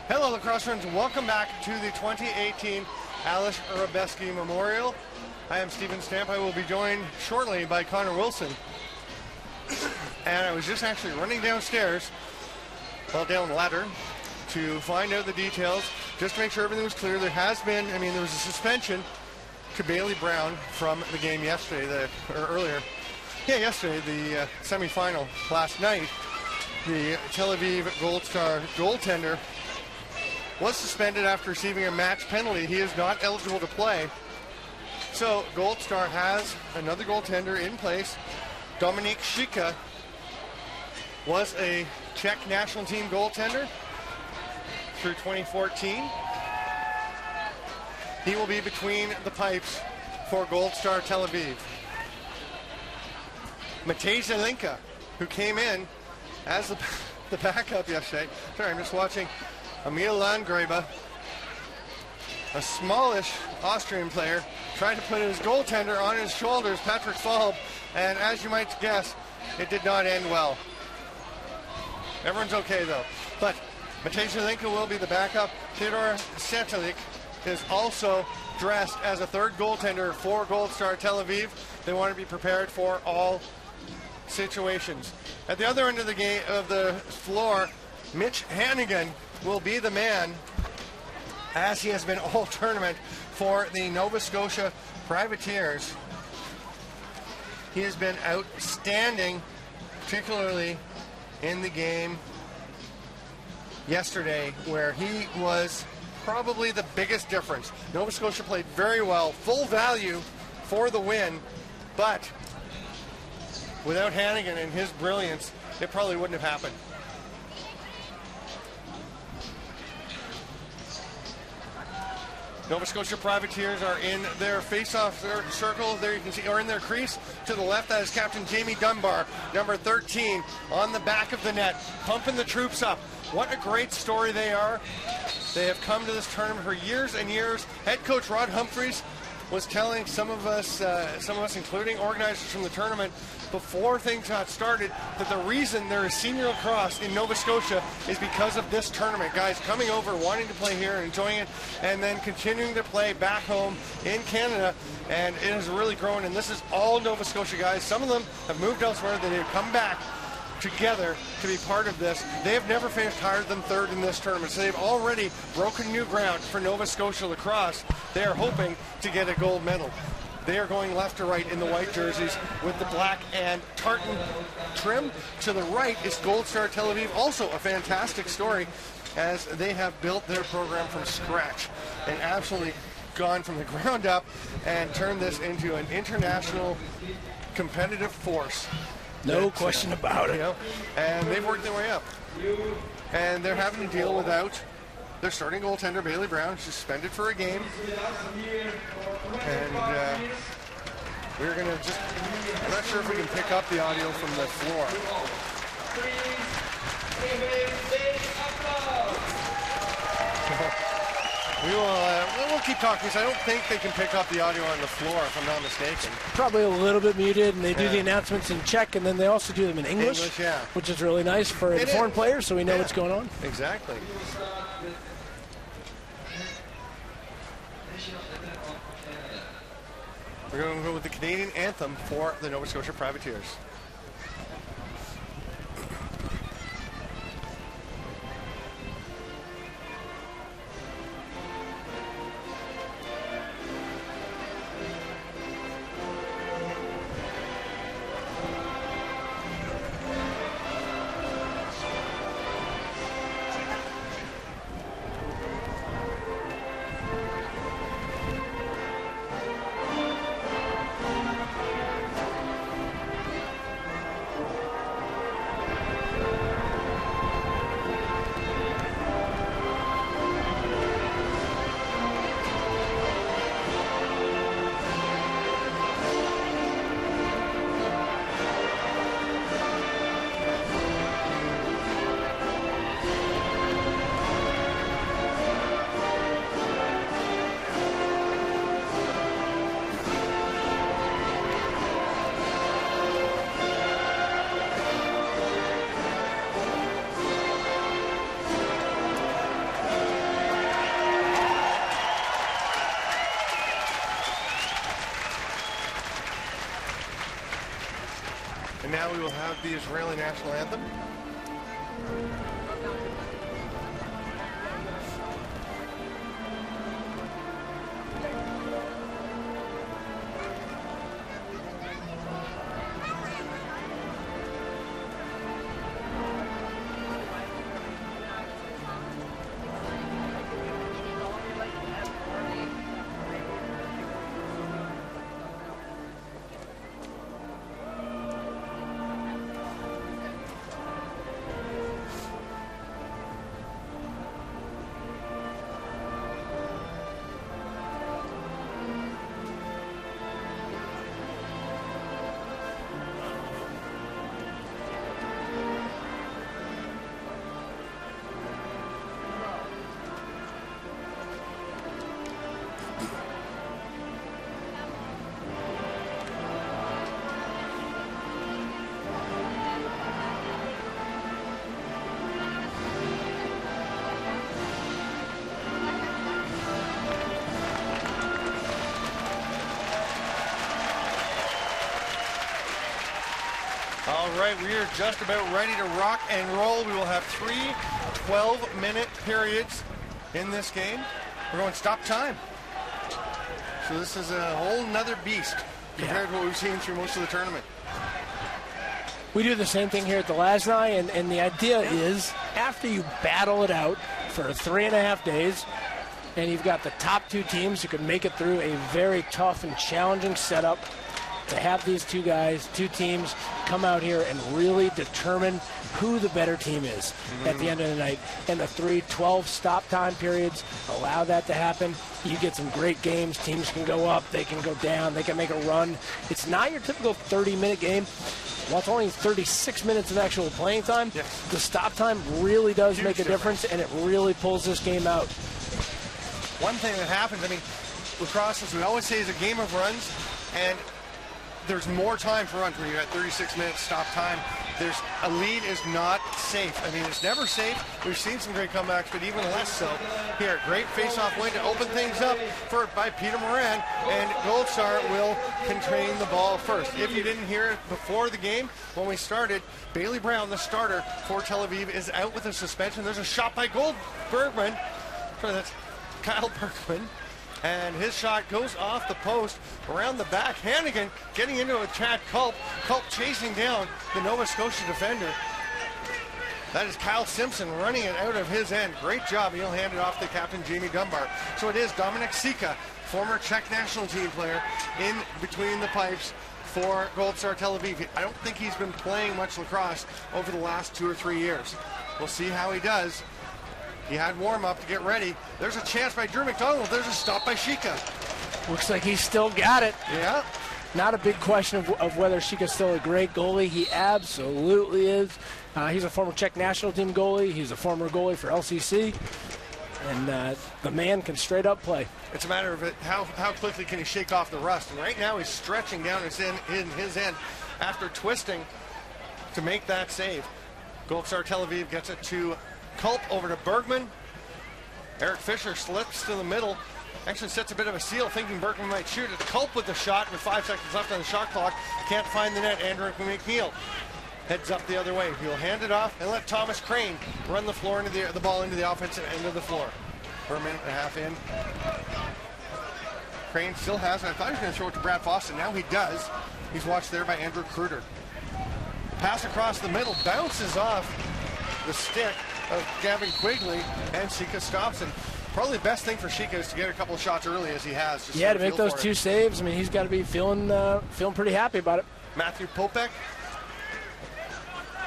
Hello, lacrosse friends. Welcome back to the 2018 Aleš Hřebeský Memorial. I am Stephen Stamp. I will be joined shortly by Connor Wilson. And I was just actually running downstairs, down the ladder, to find out the details, just to make sure everything was clear. There has been, there was a suspension to Bailey Brown from the game yesterday, yesterday, the semifinal last night. The Tel Aviv Gold Star goaltender was suspended after receiving a match penalty. He is not eligible to play. So Gold Star has another goaltender in place. Dominik Shika was a Czech national team goaltender through 2014. He will be between the pipes for Gold Star Tel Aviv. Matej Zelinka, who came in as the backup yesterday. Sorry, I'm just watching Emil Landgrebe, a smallish Austrian player, trying to put his goaltender on his shoulders, Patrick Falb, and as you might guess, it did not end well. Everyone's okay though. But Matej Zelinka will be the backup. Theodor Setalik is also dressed as a third goaltender for Gold Star Tel Aviv. They want to be prepared for all situations. At the other end of the game of the floor, Mitch Hannigan will be the man, as he has been all tournament, for the Nova Scotia Privateers. He has been outstanding, particularly in the game yesterday, where he was probably the biggest difference. Nova Scotia played very well, full value for the win, but without Hannigan and his brilliance, it probably wouldn't have happened. Nova Scotia Privateers are in their face-off circle. There you can see, or in their crease. To the left, that is Captain Jamie Dunbar, number 13, on the back of the net, pumping the troops up. What a great story they are. They have come to this tournament for years and years. Head coach Rod Humphreys was telling some of us, including organizers from the tournament, before things got started, that the reason there is senior lacrosse in Nova Scotia is because of this tournament. Guys coming over, wanting to play here, enjoying it, and then continuing to play back home in Canada, and it has really grown, and this is all Nova Scotia guys. Some of them have moved elsewhere, they have come back together to be part of this. They have never finished higher than third in this tournament, so they've already broken new ground for Nova Scotia lacrosse. They are hoping to get a gold medal. They are going left to right in the white jerseys with the black and tartan trim. To the right is Gold Star Tel Aviv, also a fantastic story, as they have built their program from scratch and absolutely gone from the ground up and turned this into an international competitive force. No question about it. And they've worked their way up. And they're having to deal without their starting goaltender, Bailey Brown, suspended for a game. And we're going to just, I'm not sure if we can pick up the audio from the floor. We'll keep talking, because I don't think they can pick up the audio on the floor, if I'm not mistaken. Probably a little bit muted, and they do the announcements in Czech, and then they also do them in English, which is really nice for the foreign players, so we know what's going on. Exactly. We're going to go with the Canadian anthem for the Nova Scotia Privateers. And now we will have the Israeli national anthem. All right, we are just about ready to rock and roll. We will have 3 12-minute periods in this game. We're going stop time. So this is a whole nother beast compared to what we've seen through most of the tournament. We do the same thing here at the Lasny, and the idea is after you battle it out for 3.5 days, and you've got the top 2 teams who can make it through a very tough and challenging setup, to have these 2 teams come out here and really determine who the better team is at the end of the night. And the 3 12 stop time periods allow that to happen. You get some great games. Teams can go up, they can go down, they can make a run. It's not your typical 30-minute game. While it's only 36 minutes of actual playing time, the stop time really does make a difference, and it really pulls this game out. One thing that happens, I mean, lacrosse, as we always say, is a game of runs, and there's more time for runs when you're at 36 minutes stop time. A lead is not safe. I mean, it's never safe. We've seen some great comebacks, but even less so here. Great face-off win to open things up by Peter Moran, and Gold Star will contain the ball first. If you didn't hear it before the game, when we started, Bailey Brown, the starter for Tel Aviv, is out with a suspension. There's a shot by Bergman. Sorry, that's Kyle Bergman. And his shot goes off the post around the back. Hannigan getting into a Chad Culp. Culp chasing down the Nova Scotia defender. That is Kyle Simpson running it out of his end. Great job. He'll hand it off to captain Jamie Dunbar. So it is Dominic Sika, former Czech national team player, in between the pipes for Gold Star Tel Aviv. I don't think he's been playing much lacrosse over the last 2 or 3 years. We'll see how he does. He had warm-up to get ready. There's a chance by Drew McDonald. There's a stop by Shika. Looks like he's still got it. Yeah. Not a big question of whether Shika's still a great goalie. He absolutely is. He's a former Czech national team goalie. He's a former goalie for LCC. And the man can straight up play. It's a matter of how quickly can he shake off the rust. And right now he's stretching down in his end after twisting to make that save. Gold Star Tel Aviv gets it to Culp over to Bergman. Eric Fisher slips to the middle. Actually sets a bit of a seal, thinking Bergman might shoot it. Culp with the shot with 5 seconds left on the shot clock. Can't find the net. Andrew McNeil heads up the other way. He'll hand it off and let Thomas Crane run the floor into the ball into the offensive end of the floor. For a minute and a half in. Crane still has it. I thought he was going to throw it to Brad Fawcett. Now he does. He's watched there by Andrew Kruder. Pass across the middle, bounces off the stick of Gavin Quigley, and Shika stops. And probably the best thing for Shika is to get a couple of shots early, as he has. Yeah, to make those 2 saves. I mean, he's got to be feeling pretty happy about it. Matthew Popek,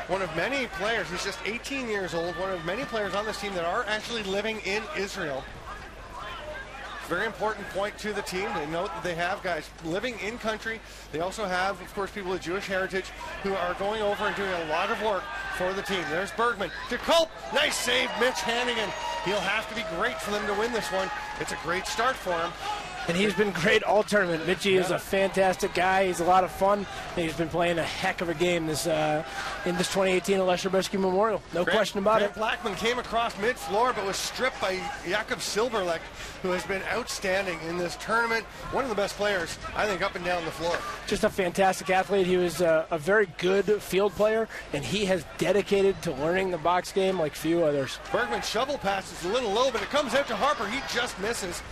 one of many players. He's just 18 years old. One of many players on this team that are actually living in Israel. Very important point to the team. They note that they have guys living in country. They also have, of course, people of Jewish heritage who are going over and doing a lot of work for the team. There's Bergman to Culp. Nice save, Mitch Hannigan. He'll have to be great for them to win this one. It's a great start for him. And he's been great all tournament. Mitchie is a fantastic guy. He's a lot of fun, and he's been playing a heck of a game this in this 2018 Aleš Hřebeský Memorial. No question about it. Blackman came across mid-floor, but was stripped by Jakob Silverlek, who has been outstanding in this tournament. One of the best players, I think, up and down the floor. Just a fantastic athlete. He was a very good field player, and he has dedicated to learning the box game like few others. Bergman's shovel pass is a little low, but it comes out to Harper. He just misses.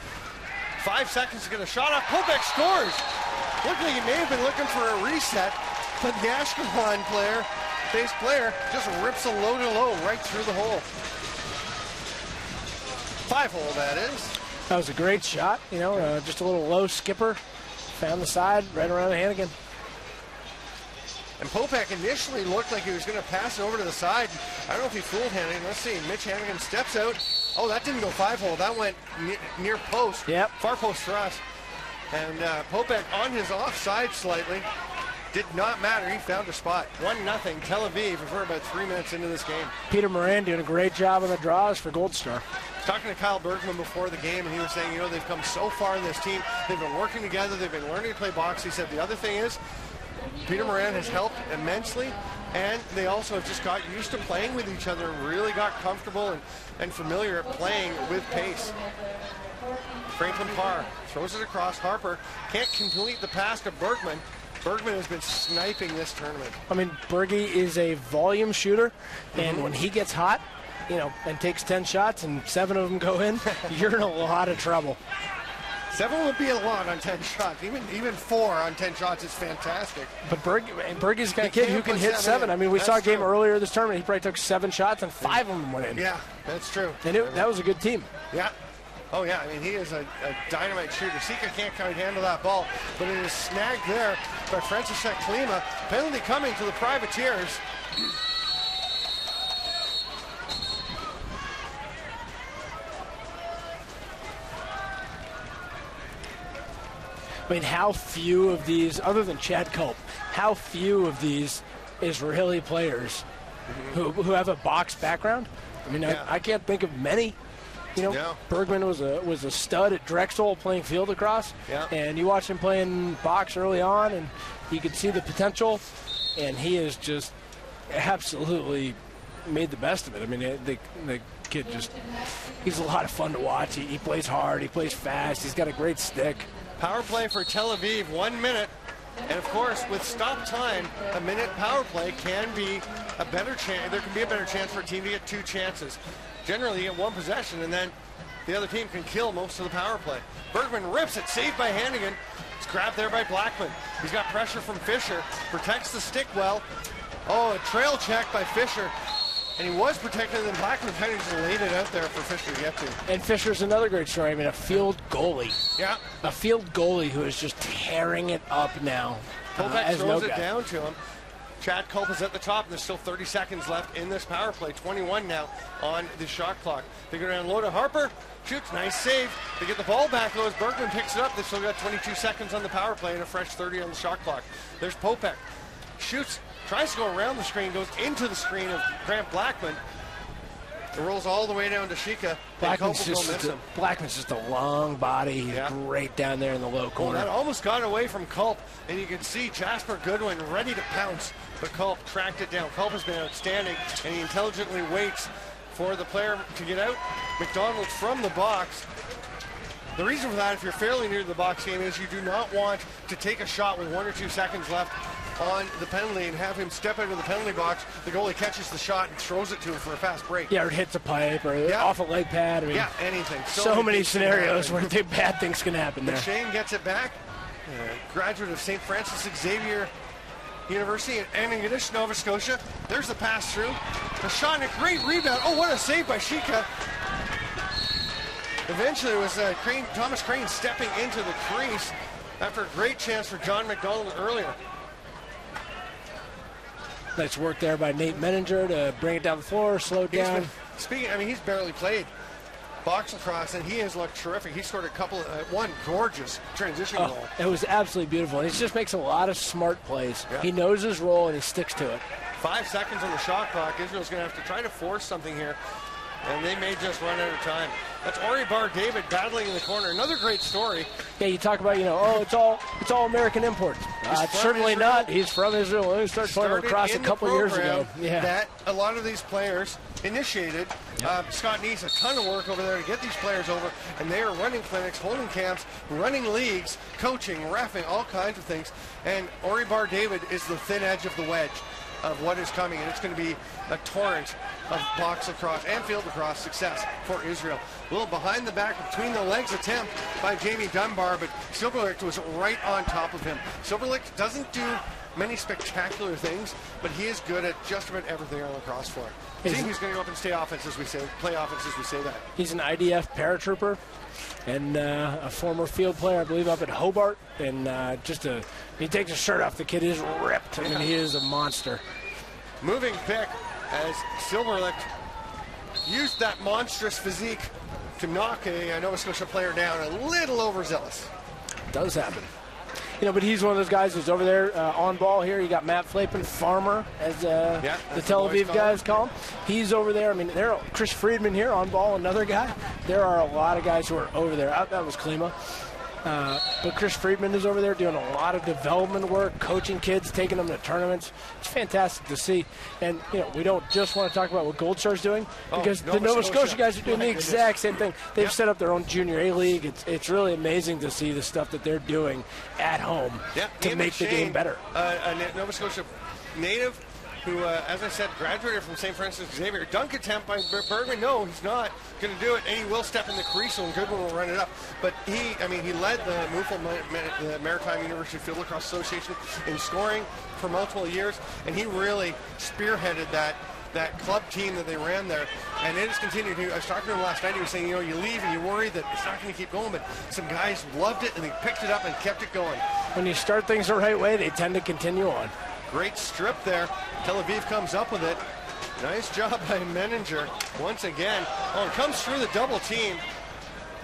5 seconds to get a shot off. Popek scores. Looked like he may have been looking for a reset, but the Ashkelon player, base player, just rips a low-to-low right through the hole. 5-hole, that is. That was a great shot. You know, just a little low skipper. Found the side, right around Hannigan. And Popek initially looked like he was going to pass it over to the side. I don't know if he fooled Hannigan. Let's see. Mitch Hannigan steps out. Oh, that didn't go 5-hole. That went near post. Yep. Far post thrust. And Popek on his offside slightly. Did not matter. He found a spot. 1-0 Tel Aviv. We're about 3 minutes into this game. Peter Moran doing a great job on the draws for Gold Star. Talking to Kyle Bergman before the game, and he was saying, you know, they've come so far in this team. They've been working together. They've been learning to play box. He said the other thing is Peter Moran has helped immensely, and they also have just got used to playing with each other and really got comfortable and familiar at playing with pace. Franklin Parr throws it across. Harper can't complete the pass to Bergman. Bergman has been sniping this tournament. I mean, Bergie is a volume shooter, and when he gets hot, you know, and takes 10 shots and 7 of them go in, you're in a lot of trouble. 7 would be a lot on 10 shots. Even 4 on 10 shots is fantastic. But Bergie's the kind of kid who can hit 7. I mean, we saw a game earlier this tournament. He probably took 7 shots and 5 of them went in. Yeah, that's true. And that was a good team. Yeah. Oh, yeah. I mean, he is a dynamite shooter. Sika can't quite handle that ball, but it is snagged there by František Klima. Penalty coming to the Privateers. I mean, how few of these, other than Chad Culp, how few of these Israeli players who have a box background? I mean, I can't think of many. You know, Bergman was a stud at Drexel playing field across, and you watch him playing box early on, and you could see the potential, and he has just absolutely made the best of it. I mean, the kid he's a lot of fun to watch. He plays hard, he plays fast, he's got a great stick. Power play for Tel Aviv, 1 minute. And of course, with stop time, a minute power play can be a better chance. There can be a better chance for a team to get 2 chances. Generally, you get 1 possession, and then the other team can kill most of the power play. Bergman rips it, saved by Hannigan. It's grabbed there by Blackman. He's got pressure from Fisher, protects the stick well. Oh, a trail check by Fisher. And he was protected, and then Blackman kind of just laid it out there for Fisher to get to. And Fisher's another great story. I mean, a field goalie. Yeah. A field goalie who is just tearing it up now. Popek throws it down to him. Chad Culp is at the top, and there's still 30 seconds left in this power play. 21 now on the shot clock. They go down low to Harper. Shoots, nice save. They get the ball back though as Bergman picks it up. They've still got 22 seconds on the power play and a fresh 30 on the shot clock. There's Popek. Shoots, tries to go around the screen, goes into the screen of Grant Blackman. It rolls all the way down to Shika. Blackman's just a long body. He's great down there in the low corner. Well, that almost got away from Culp, and you can see Jasper Goodwin ready to pounce, but Culp tracked it down. Culp has been outstanding, and he intelligently waits for the player to get out. McDonald from the box. The reason for that, if you're fairly near the box game, is you do not want to take a shot with 1 or 2 seconds left on the penalty and have him step out of the penalty box. The goalie catches the shot and throws it to him for a fast break. Yeah, or hits a pipe or off a leg pad. I mean, anything. So many scenarios where bad things can happen there. Shane gets it back. Graduate of St. Francis Xavier University and in English, Nova Scotia. There's the pass through. The shot and a great rebound. Oh, what a save by Shika. Eventually it was Thomas Crane stepping into the crease after a great chance for John McDonald earlier. Nice work there by Nate Menninger to bring it down the floor, slow it down. He's barely played box lacrosse, and he has looked terrific. He scored one gorgeous transition goal. It was absolutely beautiful. And he just makes a lot of smart plays. Yeah. He knows his role, and he sticks to it. 5 seconds on the shot clock. Israel's going to have to try to force something here. And they may just run out of time. That's Ori Bar David battling in the corner. Another great story. Yeah, you talk about, it's all American imports. It's certainly Israel. not. He's from Israel. He started playing lacrosse a couple years ago. Yeah. That a lot of these players initiated. Scott needs a ton of work over there to get these players over, and they are running clinics, holding camps, running leagues, coaching, reffing, all kinds of things. And Ori Bar David is the thin edge of the wedge of what is coming, and it's going to be a torrent of box lacrosse and field lacrosse success for Israel. A little behind the back, between the legs attempt by Jamie Dunbar, but Silverlicht was right on top of him. Silverlicht doesn't do many spectacular things, but he is good at just about everything on the lacrosse floor. I think he's going to go up and play offense as we say that. He's an IDF paratrooper and a former field player, I believe, up at Hobart. And he takes his shirt off. The kid is ripped. I mean, he is a monster. Moving pick as Silverlicht used that monstrous physique to knock a Nova Scotia player down, a little overzealous. Does happen. But he's one of those guys who's over there on ball here. You got Matt Flapin, Farmer, as the Tel Aviv guys call him. He's over there. I mean, there are Chris Friedman here on ball, another guy. There are a lot of guys who are over there. That was Klima. But Chris Friedman is over there doing a lot of development work, coaching kids, taking them to tournaments. It's fantastic to see. And, we don't just want to talk about what Gold Star's doing, because the Nova Scotia guys are doing the exact same thing. They've set up their own junior A league. It's really amazing to see the stuff that they're doing at home to make the game better. A Nova Scotia native who, as I said, graduated from St. Francis Xavier. Dunk attempt by Bergman. No, he's not going to do it, and he will step in the crease, and Goodwin will run it up. But he led the MUFL, the Maritime University Field Lacrosse Association, in scoring for multiple years, and he really spearheaded that club team that they ran there, and it has continued. I was talking to him last night. He was saying, you leave and you worry that it's not going to keep going, but some guys loved it, and they picked it up and kept it going. When you start things the right way, they tend to continue on. Great strip there. Tel Aviv comes up with it. Nice job by Menninger once again. It comes through the double team,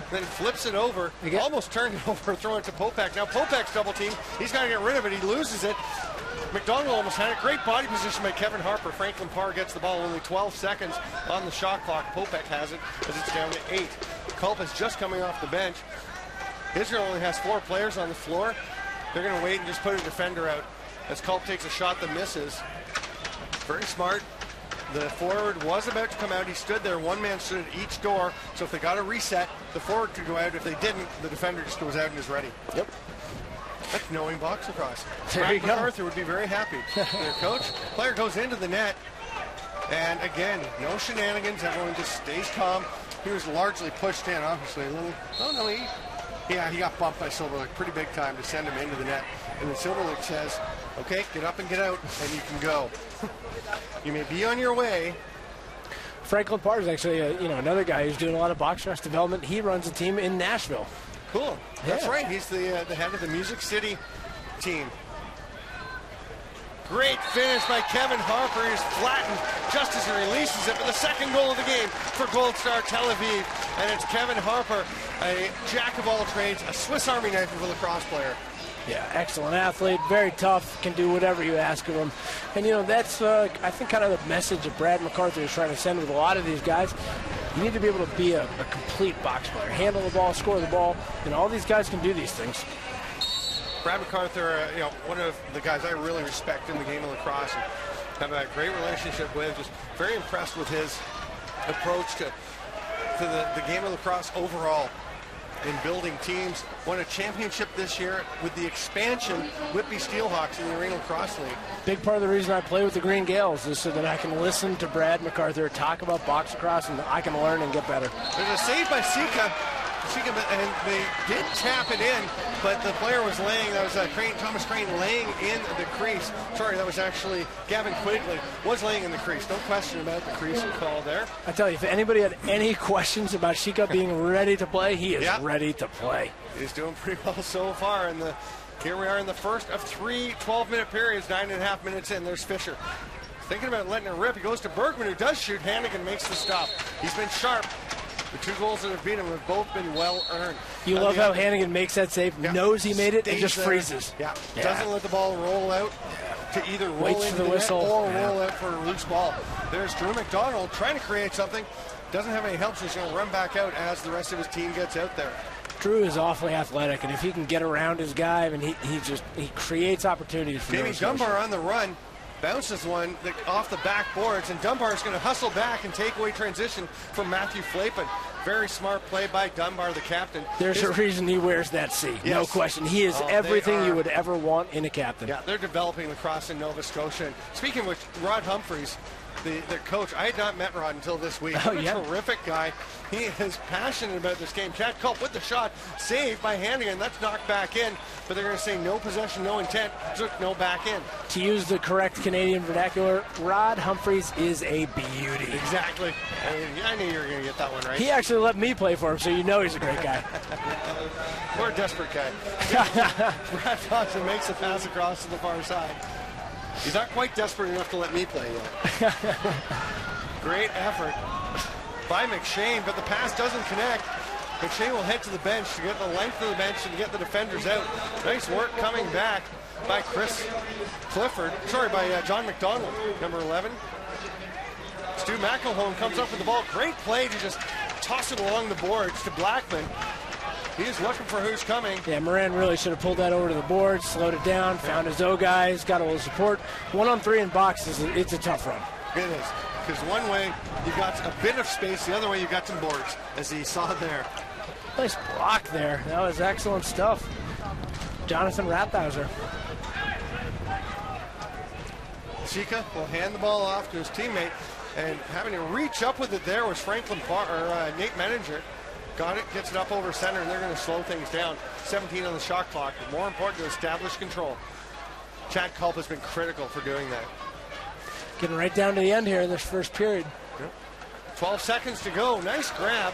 then flips it over. He almost turned it over, throwing it to Popek. Now Popek's double team. He's got to get rid of it. He loses it. McDonald almost had it. Great body position by Kevin Harper. Franklin Parr gets the ball. Only 12 seconds on the shot clock. Popek has it as it's down to 8. Culp is just coming off the bench. Israel only has 4 players on the floor. They're going to wait and just put a defender out as Culp takes a shot that misses. Very smart. The forward was about to come out. He stood there. One man stood at each door. So if they got a reset, the forward could go out. If they didn't, the defender just goes out and is ready. Yep. That's knowing box lacrosse. There you go. MacArthur would be very happy. Their coach. Player goes into the net. And again, no shenanigans. Everyone just stays calm. He was largely pushed in, obviously. He got bumped by Silverlicht pretty big time to send him into the net. And then Silverlicht says, okay, get up and get out, and you can go. You may be on your way. Franklin Parr is actually another guy who's doing a lot of box lacrosse development. He runs a team in Nashville. Cool. That's right. He's the head of the Music City team. Great finish by Kevin Harper. He's flattened just as he releases it for the second goal of the game for Gold Star Tel Aviv. And it's Kevin Harper, a jack of all trades, a Swiss Army knife of a lacrosse player. Yeah, excellent athlete, very tough, can do whatever you ask of him. And, that's, I think, kind of the message that Brad MacArthur is trying to send with a lot of these guys. You need to be able to be a complete box player, handle the ball, score the ball, and all these guys can do these things. Brad MacArthur, one of the guys I really respect in the game of lacrosse and have a great relationship with. Just very impressed with his approach to the game of lacrosse overall in building teams. Won a championship this year with the expansion Whitby Steelhawks in the Arena Lacrosse League. Big part of the reason I play with the Green Gales is so that I can listen to Brad MacArthur talk about box lacrosse and I can learn and get better. There's a save by Sika, and they did tap it in, but the player was laying. That was Thomas Crane laying in the crease. Sorry, that was actually Gavin Quigley was laying in the crease. No question about the crease call there. I tell you, if anybody had any questions about Shika being ready to play, he is ready to play. He's doing pretty well so far. And here we are in the first of 3 12-minute periods, 9.5 minutes in. There's Fisher. Thinking about letting it rip. He goes to Bergman, who does shoot. Hannigan makes the stop. He's been sharp. The 2 goals that have beat him have both been well earned. You love how Hannigan makes that save, knows he made it, and just freezes. Doesn't let the ball roll out to either roll into the whistle or roll out for a loose ball. There's Drew McDonald trying to create something. doesn't have any help, so he's going to run back out as the rest of his team gets out there. Drew is awfully athletic, and if he can get around his guy, I mean, he creates opportunities for Jamie Dunbar on the run, bounces one off the backboards, and Dunbar is going to hustle back and take away transition from Matthew Flapin. Very smart play by Dunbar, the captain. There's a reason he wears that C, yes. No question. He is everything you would ever want in a captain. Yeah, they're developing lacrosse in Nova Scotia. And speaking of which, Rod Humphreys, the coach, I had not met Rod until this week. Oh, What a terrific guy. He is passionate about this game. Chad Culp with the shot, saved by Hannigan. That's knocked back in, but they're going to say no possession, no intent, just no back in. To use the correct Canadian vernacular, Rod Humphreys is a beauty. Exactly. I knew you were going to get that one right. He actually let me play for him, so you know he's a great guy. We're a desperate guy. Brad Thompson makes a pass across to the far side. He's not quite desperate enough to let me play yet. Great effort by McShane, but the pass doesn't connect. McShane will head to the bench to get the length of the bench and get the defenders out. Nice work coming back by John McDonald, number 11. Stu McElhone comes up with the ball. Great play to just toss it along the boards to Blackman. He's looking for who's coming. Yeah, Moran really should have pulled that over to the board, slowed it down, found his O guys, got a little support. 1-on-3 in boxes, it's a tough run. It is, because one way you got a bit of space, the other way you got some boards, as he saw there. Nice block there. That was excellent stuff. Jonathan Rathhauser. Chica will hand the ball off to his teammate, and having to reach up with it there was Nate Menninger. Got it, gets it up over center, and they're going to slow things down. 17 on the shot clock, but more important to establish control. Chad Culp has been critical for doing that. Getting right down to the end here in this first period. Yep. 12 seconds to go. Nice grab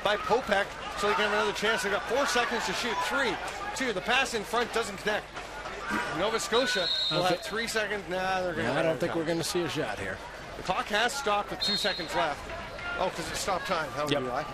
by Popek, so they can have another chance. They've got 4 seconds to shoot. 3, 2. The pass in front doesn't connect. Nova Scotia will have 3 seconds. Nah, they're going to. I don't think we're going to see a shot here. The clock has stopped with 2 seconds left. Oh, because it stopped time. How do I?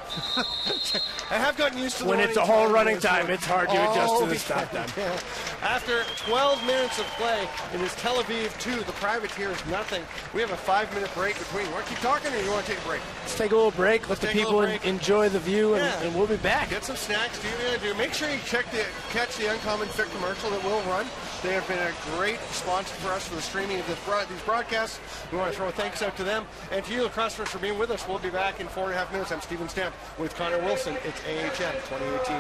I have gotten used to when it's a whole running time, it's hard to adjust to the stop time. Yeah. After 12 minutes of play, it is Tel Aviv 2, the Privateers nothing. We have a 5-minute break between. You want to keep talking, or you want to take a break? Let's take a little break. Let the people enjoy the view, and we'll be back. Get some snacks. Do what you gotta do. Make sure you catch the Uncommon Fit commercial that will run. They have been a great sponsor for us for the streaming of these broadcasts. We want to throw a thanks out to them and to you, lacrossers, for being with us. We'll be back in 4.5 minutes. I'm Stephen Stamp with Connor Wilson. It's AHM 2018.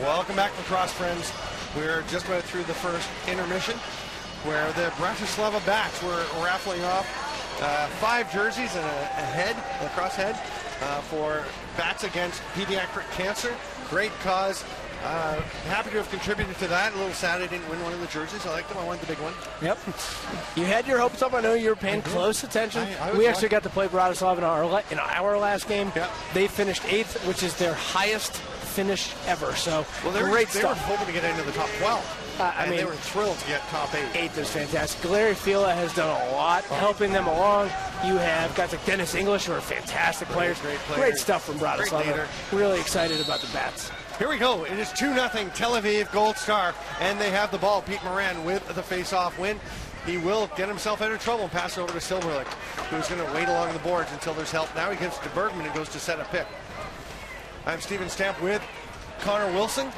Welcome back, lacrosse friends. We're just about through the first intermission, where the Bratislava Bats were raffling off 5 jerseys and a lacrosse head for Bats Against Pediatric Cancer. Great cause. Happy to have contributed to that. A little sad I didn't win one of the jerseys. I liked them. I wanted the big one. Yep. You had your hopes up. I know you were paying close attention. We actually got to play Bratislava in our last game. Yep. They finished 8th, which is their highest finish ever. So great stuff. They were hoping to get into the top 12. I mean, they were thrilled to get top 8. 8th is fantastic. Larry Fila has done a lot helping them along. You have guys like Dennis English, who are fantastic players. Great stuff from Bratislava. Really excited about the Bats. Here we go. It is 2-0 Tel Aviv Gold Star, and they have the ball. Pete Moran with the face-off win. He will get himself out of trouble and pass it over to Silverlick, who's going to wait along the boards until there's help. Now he gives it to Bergman and goes to set a pick. I'm Steven Stamp with Connor Wilson.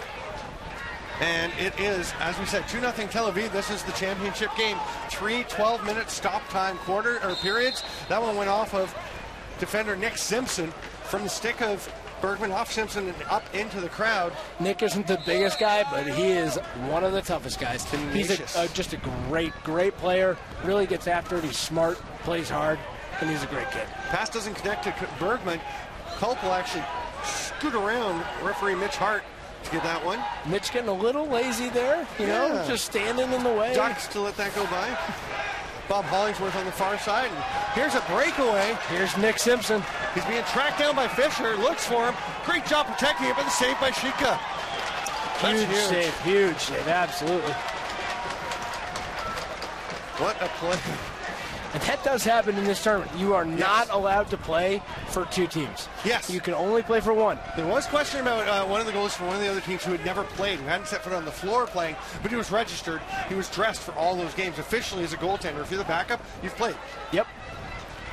And it is, as we said, 2-0 Tel Aviv. This is the championship game. 3 12-minute stop time periods. That one went off of defender Nick Simpson from the stick of Bergman, off Simpson and up into the crowd. Nick isn't the biggest guy, but he is one of the toughest guys. Tenacious. He's just a great player. Really gets after it. He's smart, plays hard, and he's a great kid. Pass doesn't connect to Bergman. Culp will actually scoot around referee Mitch Hart to get that one. Mitch getting a little lazy there, you know, just standing in the way. Ducks to let that go by. Bob Hollingsworth on the far side. And here's a breakaway. Here's Nick Simpson. He's being tracked down by Fisher. Looks for him. Great job protecting it, but the save by Shika. Huge save, absolutely. What a play. And that does happen in this tournament. You are not allowed to play for 2 teams. Yes. You can only play for 1. There was question about one of the goalies for one of the other teams who had never played, who hadn't set foot on the floor playing, but he was registered. He was dressed for all those games officially as a goaltender. If you're the backup, you've played. Yep.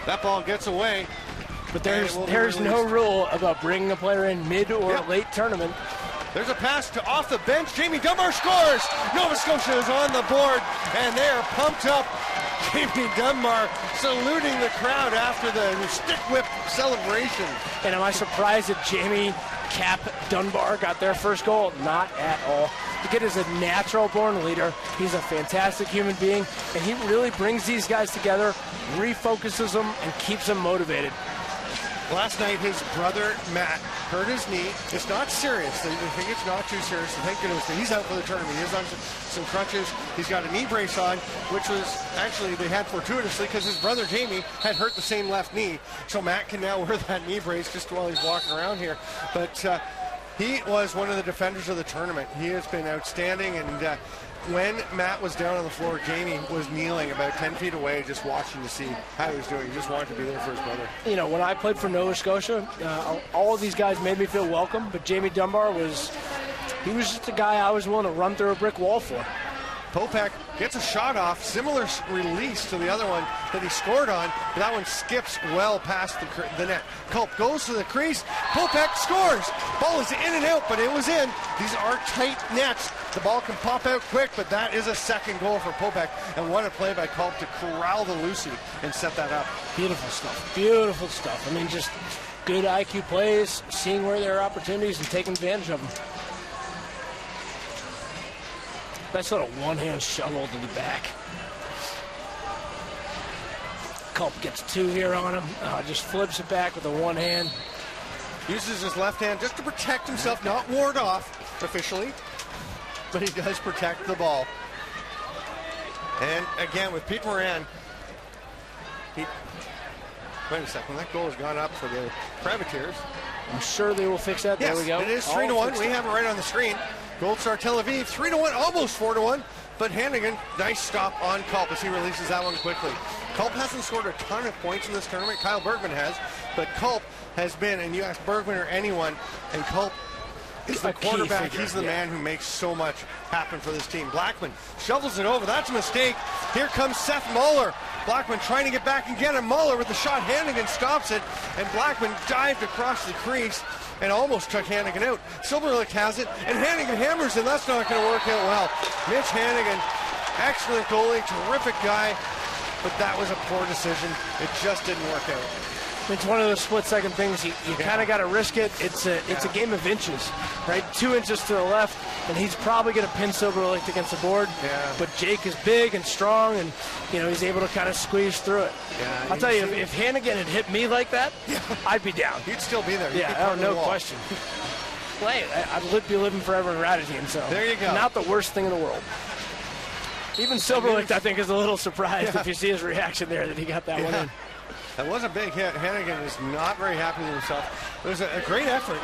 That ball gets away. But there's no rule about bringing a player in mid or late tournament. There's a pass to off the bench. Jamie Dunbar scores. Nova Scotia is on the board, and they're pumped up. Jamie Dunbar saluting the crowd after the stick whip celebration. And am I surprised that Jamie Cap Dunbar got their first goal? Not at all. The kid is a natural-born leader. He's a fantastic human being, and he really brings these guys together, refocuses them, and keeps them motivated. Last night, his brother, Matt, hurt his knee. It's not serious. They think it's not too serious. Thank goodness. He's out for the tournament. He's on some crutches. He's got a knee brace on, which was actually they had fortuitously because his brother, Jamie, had hurt the same left knee. So Matt can now wear that knee brace just while he's walking around here. But he was one of the defenders of the tournament. He has been outstanding, and when Matt was down on the floor, Jamie was kneeling about 10 feet away just watching to see how he was doing. He just wanted to be there for his brother. You know, when I played for Nova Scotia, all of these guys made me feel welcome, but Jamie Dunbar was just a guy I was willing to run through a brick wall for. Popek gets a shot off, similar release to the other one that he scored on, but that one skips well past the net. Culp goes to the crease, Popek scores! Ball is in and out, but it was in. These are tight nets. The ball can pop out quick, but that is a second goal for Popek, and what a play by Culp to corral the Lucy and set that up. Beautiful stuff, beautiful stuff. I mean, just good IQ plays, seeing where there are opportunities and taking advantage of them. Nice little one-hand shovel to the back. Culp gets 2 here on him. Just flips it back with the one hand. Uses his left hand just to protect himself, not ward off officially, but he does protect the ball. And again, with Pete Moran, wait a second, that goal has gone up for the Privateers. I'm sure they will fix that. Yes, there we go. It is 3-1. We have it right on the screen. Gold Star Tel Aviv, 3-1, almost 4-1. But Hannigan, nice stop on Culp as he releases that one quickly. Culp hasn't scored a ton of points in this tournament. Kyle Bergman has, but Culp has been, and you ask Bergman or anyone, and Culp is the quarterback. He's the man who makes so much happen for this team. Blackman shovels it over. That's a mistake. Here comes Seth Muller. Blackman trying to get back and get him. Muller with the shot. Hannigan stops it, and Blackman dived across the crease and almost took Hannigan out. Silverlick has it, and Hannigan hammers it. That's not going to work out well. Mitch Hannigan, excellent goalie, terrific guy, but that was a poor decision. It just didn't work out. It's one of those split-second things. You kind of got to risk it. It's a game of inches, right? 2 inches to the left, and he's probably going to pin Silverlicht against the board. Yeah. But Jake is big and strong, and he's able to kind of squeeze through it. Yeah, I'll tell you, if Hannigan had hit me like that, I'd be down. You'd still be there. Yeah, no question. I'd be living forever in Radisson. So there you go. Not the worst thing in the world. Even Silverlicht, I think, is a little surprised if you see his reaction there that he got that one in. That was a big hit. Hannigan is not very happy with himself. It was a great effort.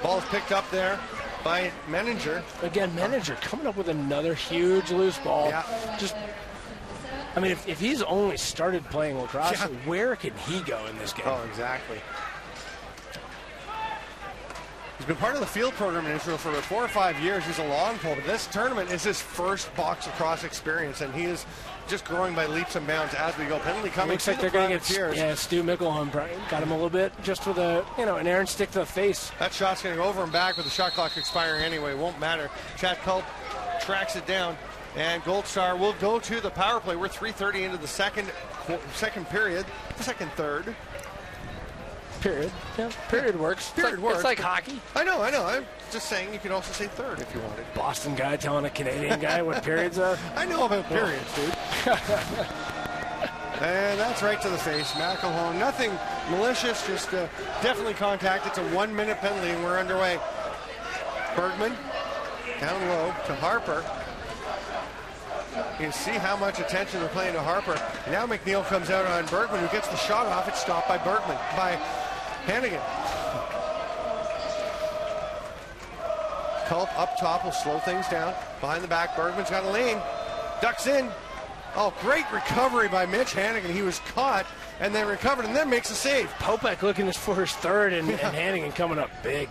Ball's picked up there by Menninger. Again, Menninger coming up with another huge loose ball. Yeah. If he's only started playing lacrosse, where can he go in this game? Oh, exactly. He's been part of the field program in Israel for about 4 or 5 years. He's a long pole, but this tournament is his first box lacrosse experience, and he is just growing by leaps and bounds as we go. Penalty coming. Looks like they're going to get Stu Mickelholm. Got him a little bit just with an errant stick to the face. That shot's going to go over and back with the shot clock expiring anyway. Won't matter. Chad Culp tracks it down, and Gold Star will go to the power play. We're 3:30 into the second period, the third. Period. Yeah, period works. Period works. It's like hockey. I know. I'm just saying you could also say third if you wanted. Boston guy telling a Canadian guy what periods are. I know about periods, dude. And that's right to the face. McElhone, nothing malicious, just definitely contact. It's a 1-minute penalty, and we're underway. Bergman down low to Harper. You can see how much attention they're paying to Harper. And now McNeil comes out on Bergman, who gets the shot off. It's stopped by Hannigan. Culp up top will slow things down. Behind the back, Bergman's got a lane. Ducks in. Oh, great recovery by Mitch Hannigan. He was caught and then recovered and then makes a save. Popek looking for his third and Hannigan coming up big.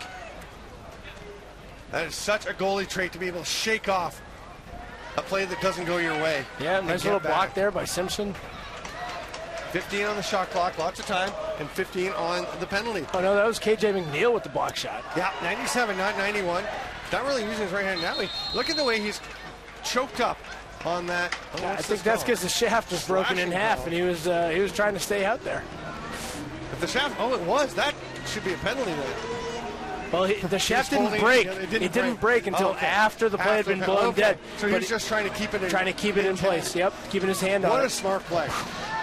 That is such a goalie trait to be able to shake off a play that doesn't go your way. Yeah, nice little block there by Simpson. 15 on the shot clock, lots of time, and 15 on the penalty. Oh, no, that was KJ McNeil with the block shot. Yeah, 97, not 91. Not really using his right hand now. Look at the way he's choked up on that. I think that's because the shaft was broken in half, and he was trying to stay out there. If the shaft, it was. That should be a penalty then. Well, the shaft didn't break. It didn't break until after the play had been blown dead. So he was just trying to keep it in place. Yep, keeping his hand on it. What a smart play.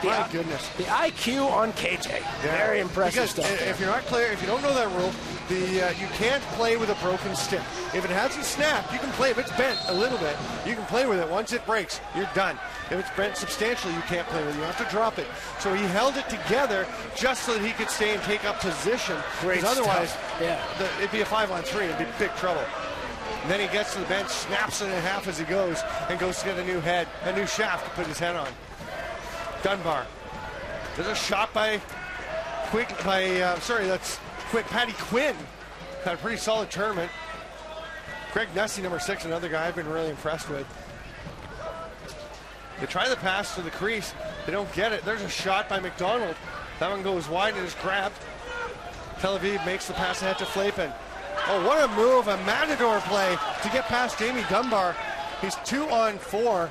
My goodness. The IQ on KJ. Very impressive stuff. If you're not clear, if you don't know that rule, you can't play with a broken stick. If it hasn't snapped, you can play. If it's bent a little bit, you can play with it. Once it breaks, you're done. If it's bent substantially, you can't play with it. You have to drop it. So he held it together just so that he could stay and take up position. Great stuff. Otherwise, it'd be a 5-on-3. It'd be big trouble. And then he gets to the bench, snaps it in half as he goes, and goes to get a new shaft to put his head on. Dunbar. There's a shot by Patty Quinn. Had a pretty solid tournament. Greg Nussey, number 6, another guy I've been really impressed with. They try the pass to the crease. They don't get it. There's a shot by McDonald. That one goes wide and is grabbed. Tel Aviv makes the pass ahead to Flapen. Oh, what a move, a matador play to get past Jamie Dunbar. He's 2-on-4.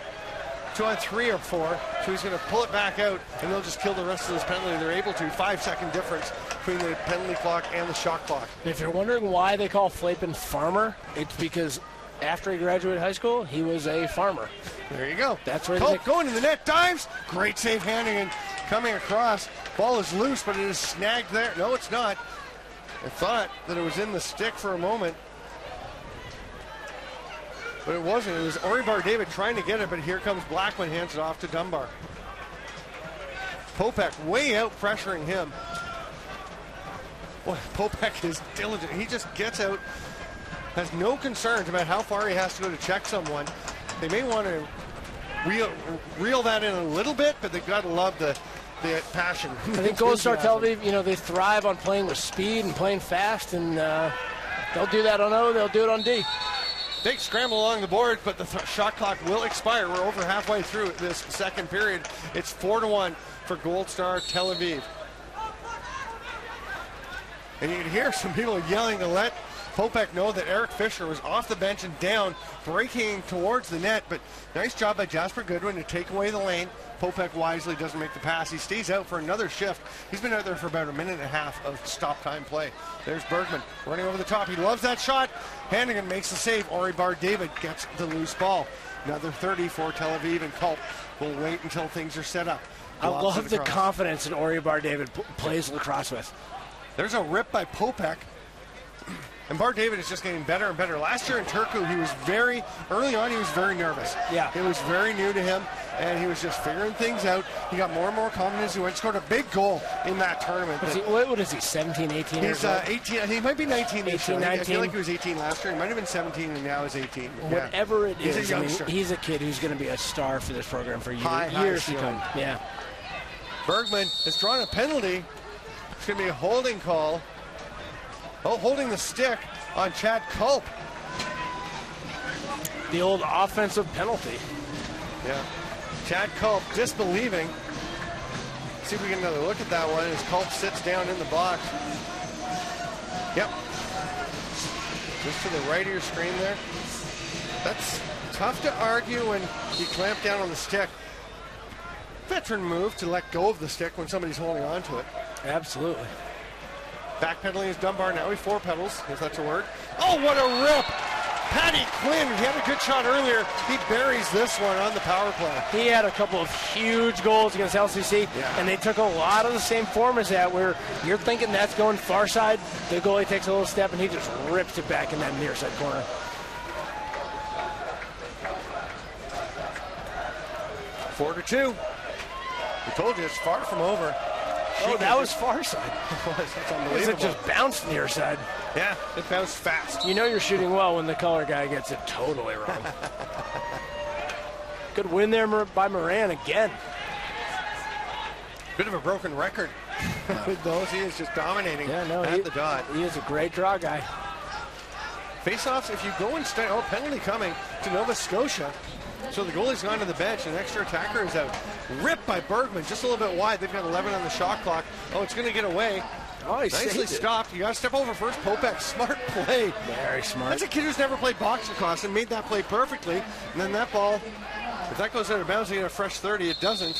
2-on-3 or 4, so he's going to pull it back out, and they'll just kill the rest of this penalty. They're able to. 5-second difference between the penalty clock and the shot clock. If you're wondering why they call Flapen farmer, it's because after he graduated high school, he was a farmer. There you go. That's where Culp going to the net, dives. Great save, Hannigan coming across. Ball is loose, but it is snagged there. No, it's not. I thought that it was in the stick for a moment. But it wasn't. It was Oribar David trying to get it, but here comes Blackman, hands it off to Dunbar. Popek way out pressuring him. Boy, Popek is diligent. He just gets out, has no concerns about how far he has to go to check someone. They may want to reel that in a little bit, but they've got to love the passion. I think Gold Star Tel Aviv, they thrive on playing with speed and playing fast, and they'll do that on O, they'll do it on D. Big scramble along the board, but the shot clock will expire. We're over halfway through this second period. It's 4-1 for Gold Star Tel Aviv. And you can hear some people yelling to let Popek know that Eric Fisher was off the bench and down, breaking towards the net. But nice job by Jasper Goodwin to take away the lane. Popek wisely doesn't make the pass. He stays out for another shift. He's been out there for about a minute and a half of stop time play. There's Bergman running over the top. He loves that shot. Hannigan makes the save. Ori Bar-David gets the loose ball. Another 30 for Tel Aviv, and Culp will wait until things are set up. I love the confidence that Ori Bar-David plays lacrosse with. There's a rip by Popek. And Bar-David is just getting better and better. Last year in Turku, he was early on, he was very nervous. Yeah. It was very new to him, and he was just figuring things out. He got more and more confidence. He scored a big goal in that tournament. What is he, 17, 18? He's 18, he might be 19. 18, 19. I feel like he was 18 last year. He might have been 17, and now he's 18. Whatever it is, he's a youngster. He's a kid who's going to be a star for this program for years to come. Yeah. Bergman has drawn a penalty. It's going to be a holding call. Holding the stick on Chad Culp. The old offensive penalty. Yeah. Chad Culp disbelieving. See if we get another look at that one as Culp sits down in the box. Yep. Just to the right of your screen there. That's tough to argue when you clamp down on the stick. Veteran move to let go of the stick when somebody's holding on to it. Absolutely. Backpedaling his Dunbar now. He four pedals, if that's a word. Oh, what a rip! Paddy Quinn, he had a good shot earlier. He buries this one on the power play. He had a couple of huge goals against LCC, and they took a lot of the same form as that, where you're thinking that's going far side. The goalie takes a little step, and he just rips it back in that near side corner. Four to two. We told you it's far from over. That was far side. That's unbelievable. It just bounced near side. Yeah, it bounced fast. You know you're shooting well when the color guy gets it totally wrong. Good win there by Moran again. Bit of a broken record. With those, he is just dominating at the dot. He is a great draw guy. Face-offs, if you go and stay, penalty coming to Nova Scotia. So the goalie's gone to the bench, and an extra attacker is out. Ripped by Bergman, just a little bit wide. They've got 11 on the shot clock. Oh, it's going to get away. Oh, he nicely stopped. You got to step over first. Popek, smart play. Very smart. That's a kid who's never played box lacrosse and made that play perfectly. And then that ball, if that goes out of bounds, they get a fresh 30. It doesn't.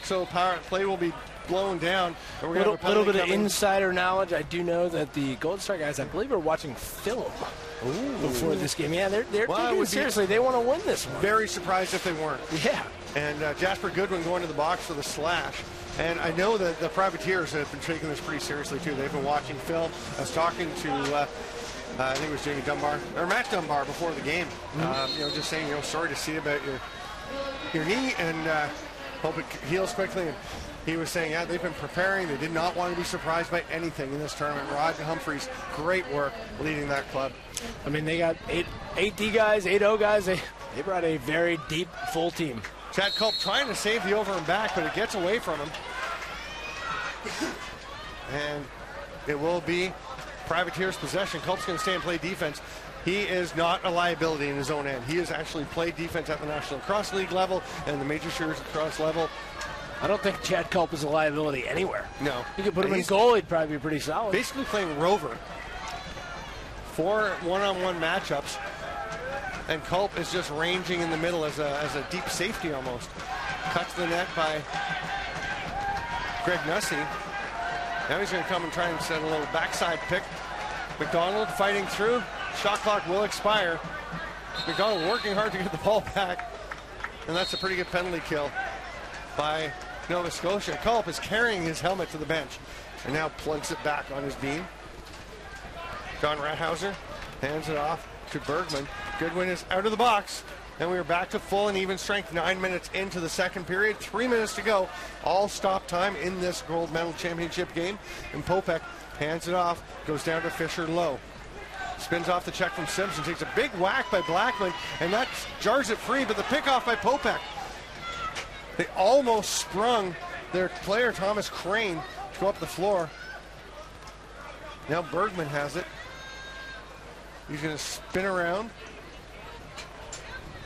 So power play will be blown down. A little bit of insider knowledge. I do know that the Gold Star guys, I believe, are watching film before this game. Yeah, they're taking it seriously. They want to win this one. Very surprised if they weren't. Yeah. And Jasper Goodwin going to the box for the slash. And I know that the Privateers have been taking this pretty seriously, too. They've been watching film. I was talking to, I think it was Jamie Dunbar, or Matt Dunbar before the game. Just saying, sorry to see about your knee, and hope it heals quickly. And he was saying, they've been preparing. They did not want to be surprised by anything in this tournament. Rod Humphreys, great work leading that club. I mean, they got 8D guys, 8O guys. They brought a very deep, full team. Chad Culp trying to save the over and back, but it gets away from him. And it will be Privateers' possession. Culp's going to stay and play defense. He is not a liability in his own end. He has actually played defense at the National Lacrosse League level and the Major Series Lacrosse level. I don't think Chad Culp is a liability anywhere. No. You could put him in goal, he'd probably be pretty solid. Basically playing rover. 4 one-on-one matchups. And Culp is just ranging in the middle as a deep safety almost. Cut to the net by Greg Nussey. Now he's going to come and try and set a little backside pick. McDonald fighting through. Shot clock will expire. McDonald working hard to get the ball back. And that's a pretty good penalty kill by Nova Scotia. Culp is carrying his helmet to the bench and now plunks it back on his beam. John Rathhauser hands it off to Bergman. Goodwin is out of the box, and we are back to full and even strength 9 minutes into the second period. 3 minutes to go. All stop time in this gold medal championship game. And Popek hands it off, goes down to Fisher low. Spins off the check from Simpson, takes a big whack by Blackman, and that jars it free, but the pickoff by Popek. They almost sprung their player, Thomas Crane, to go up the floor. Now Bergman has it. He's going to spin around.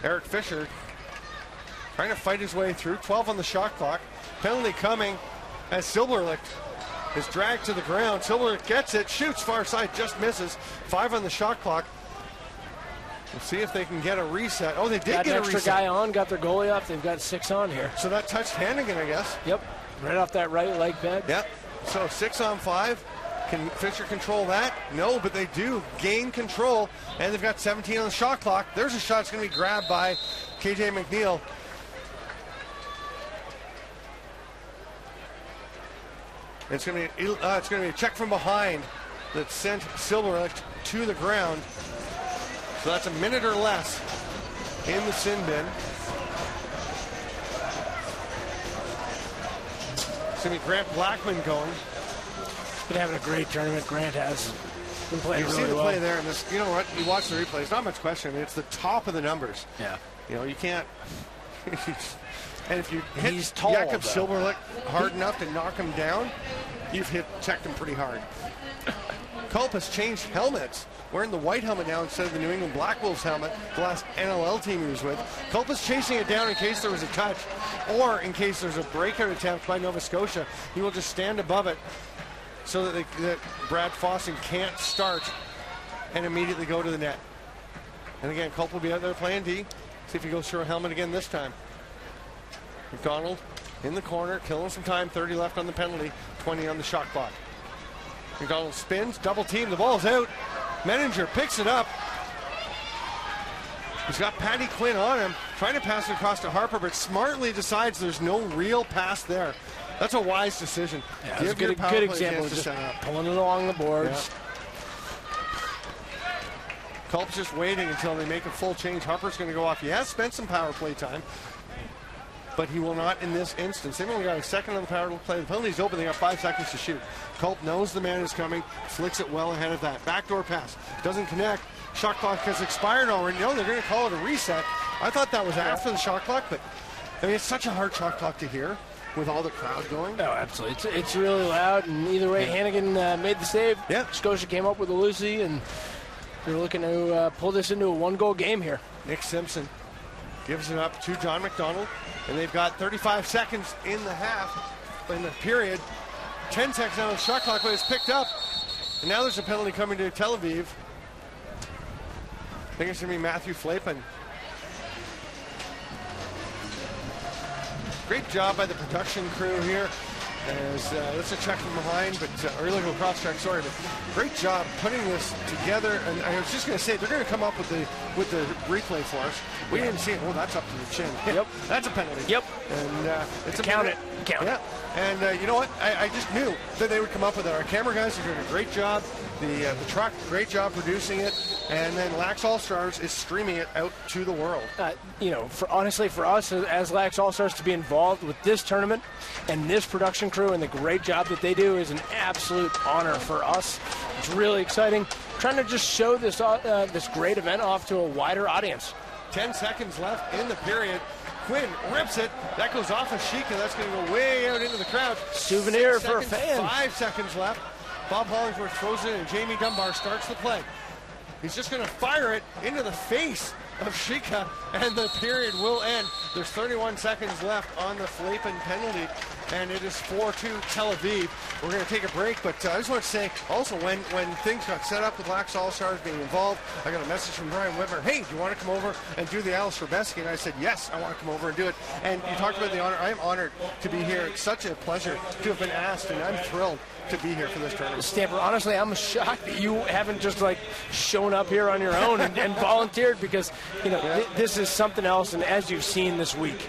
Eric Fisher trying to fight his way through. 12 on the shot clock. Penalty coming as Silberlicht is dragged to the ground. Silberlicht gets it, shoots far side, just misses. 5 on the shot clock. We'll see if they can get a reset. Oh, they did Got get an a extra reset. guy on, got their goalie up. They've got 6 on here. So that touched Hannigan, I guess. Yep, right off that right leg pad. Yep. So 6 on 5. Can Fisher control that? No, but they do gain control, and they've got 17 on the shot clock. There's a shot that's going to be grabbed by KJ McNeil. It's going to be a check from behind that sent Silverlick to the ground. So that's a minute or less in the sin bin. It's going to be Grant Blackman going. Been having a great tournament. Grant has been playing You really see the well. play there, and this, you know what? You watch the replay. It's not much question. I mean, it's the top of the numbers. Yeah. You know, you can't. And if you hit He's tall, Jakob though. Silverlick hard enough to knock him down, you've checked him pretty hard. Culp has changed helmets, wearing the white helmet now instead of the New England Black Wolves helmet, the last NLL team he was with. Culp is chasing it down in case there was a touch, or in case there's a breakout attempt by Nova Scotia. He will just stand above it so that Brad Fossen can't start and immediately go to the net. And again, Culp will be out there playing D. See if he goes through a helmet again this time. McDonald in the corner, killing some time. 30 left on the penalty, 20 on the shot clock. McDonald spins, double team, the ball's out. Menninger picks it up. He's got Patty Quinn on him, trying to pass it across to Harper, but smartly decides there's no real pass there. That's a wise decision. Yeah, it's a good example of just pulling it along the boards. Yeah. Culp's just waiting until they make a full change. Harper's going to go off. He has spent some power play time, but he will not in this instance. They've only got a second on the power play. The penalty's open. They got 5 seconds to shoot. Culp knows the man is coming, flicks it well ahead of that. Backdoor pass. Doesn't connect. Shot clock has expired already. No, they're going to call it a reset. I thought that was after the shot clock, but I mean, it's such a hard shot clock to hear with all the crowd going. No, absolutely. It's really loud, and either way, Hannigan made the save. Yeah. Scotia came up with a Lucy, and they're looking to pull this into a 1-goal game here. Nick Simpson gives it up to John McDonald, and they've got 35 seconds in the period. 10 seconds on the shot clock, but it's picked up. And now there's a penalty coming to Tel Aviv. I think it's going to be Matthew Flapen. Great job by the production crew here. As that's a check from behind, but or illegal cross check. Sorry, but great job putting this together. And I was just going to say they're going to come up with the replay for us. We didn't see it. Oh, that's up to the chin. Yep, that's a penalty. Yep, and it's a count it. Count it. Yeah, and you know what? I just knew that they would come up with it. Our camera guys are doing a great job. The truck, great job producing it, and then Lax All Stars is streaming it out to the world. You know, honestly, for us as Lax All Stars to be involved with this tournament and this production crew and the great job that they do is an absolute honor for us. It's really exciting. Trying to just show this this great event off to a wider audience. 10 seconds left in the period. Quinn rips it. That goes off of Sheikha. That's going to go way out into the crowd. Souvenir for a fan. 5 seconds left. Bob Hollingsworth throws it in, and Jamie Dunbar starts the play. He's just going to fire it into the face of Sheikha, and the period will end. There's 31 seconds left on the Flapen penalty, and it is 4-2 Tel Aviv. We're going to take a break, but I just want to say, also, when things got set up with Lax All-Stars being involved, I got a message from Brian Whitmer, hey, do you want to come over and do the Aleš Hřebeský? And I said, yes, I want to come over and do it. And you talked about the honor. I am honored to be here. It's such a pleasure to have been asked, and I'm thrilled to be here for this tournament. Stamper, honestly, I'm shocked that you haven't just like shown up here on your own and volunteered, because you know this is something else. And as you've seen this week,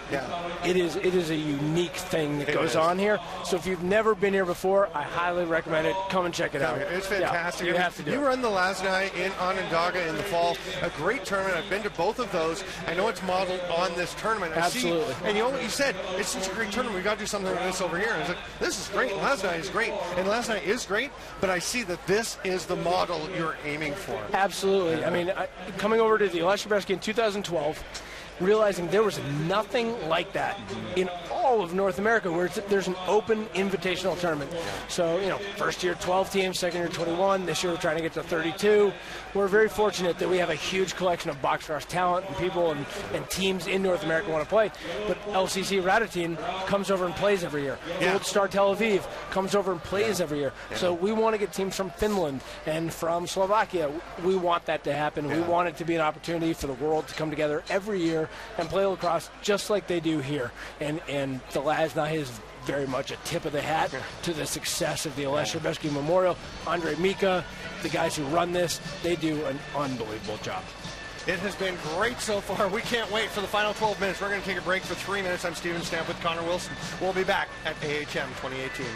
it is a unique thing that goes on here. So if you've never been here before, I highly recommend it. Come and check it out. It's fantastic. Yeah, you have to do it. You run the Lasnai in Onondaga in the fall. A great tournament. I've been to both of those. I know it's modeled on this tournament. Absolutely. And you know what you said? It's such a great tournament. We got to do something like this over here. And I was like, this is great. Lasnai is great. And Lasnai is great, but I see that this is the model you're aiming for. Absolutely. I mean, coming over to the Aleš Hřebeský in 2012, realizing there was nothing like that in all of North America, where there's an open invitational tournament. So, first year 12 teams, second year 21. This year we're trying to get to 32. We're very fortunate that we have a huge collection of box cross talent and people and teams in North America want to play. But LCC Radotin comes over and plays every year. Gold Star Tel Aviv comes over and plays every year. So we want to get teams from Finland and from Slovakia. We want that to happen. We want it to be an opportunity for the world to come together every year and play lacrosse just like they do here. And the Lasna is very much a tip of the hat to the success of the Aleš Hřebeský Memorial. Andre Mika, the guys who run this, they do an unbelievable job. It has been great so far. We can't wait for the final 12 minutes. We're going to take a break for 3 minutes. I'm Steven Stamp with Connor Wilson. We'll be back at AHM 2018.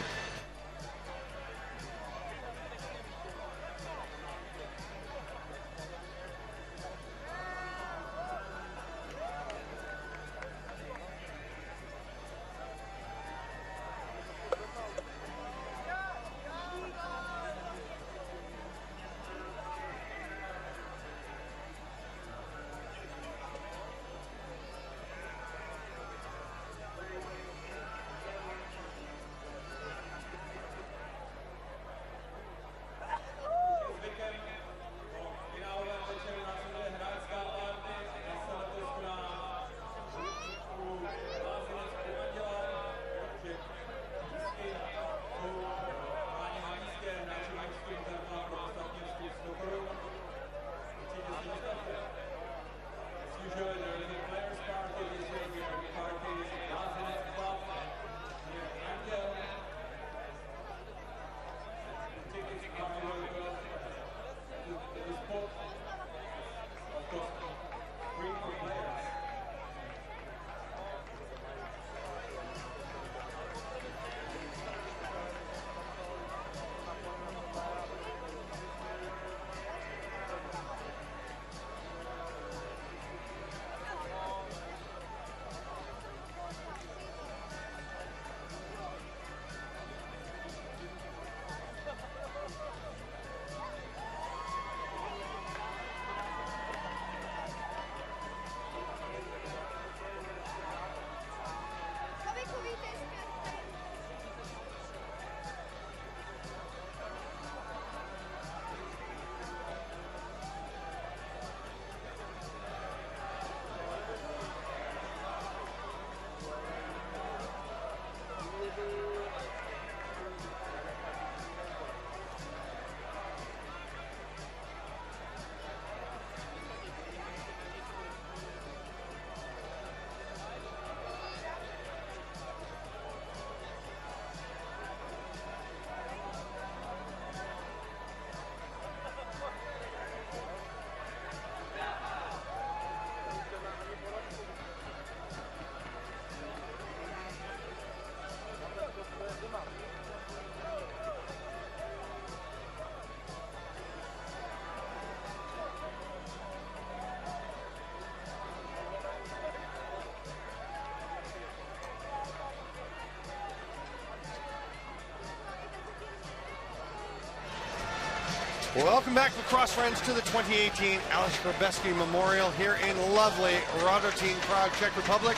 Welcome back, lacrosse friends, to the 2018 Aleš Hřebeský Memorial here in lovely Radotin, Prague, Czech Republic.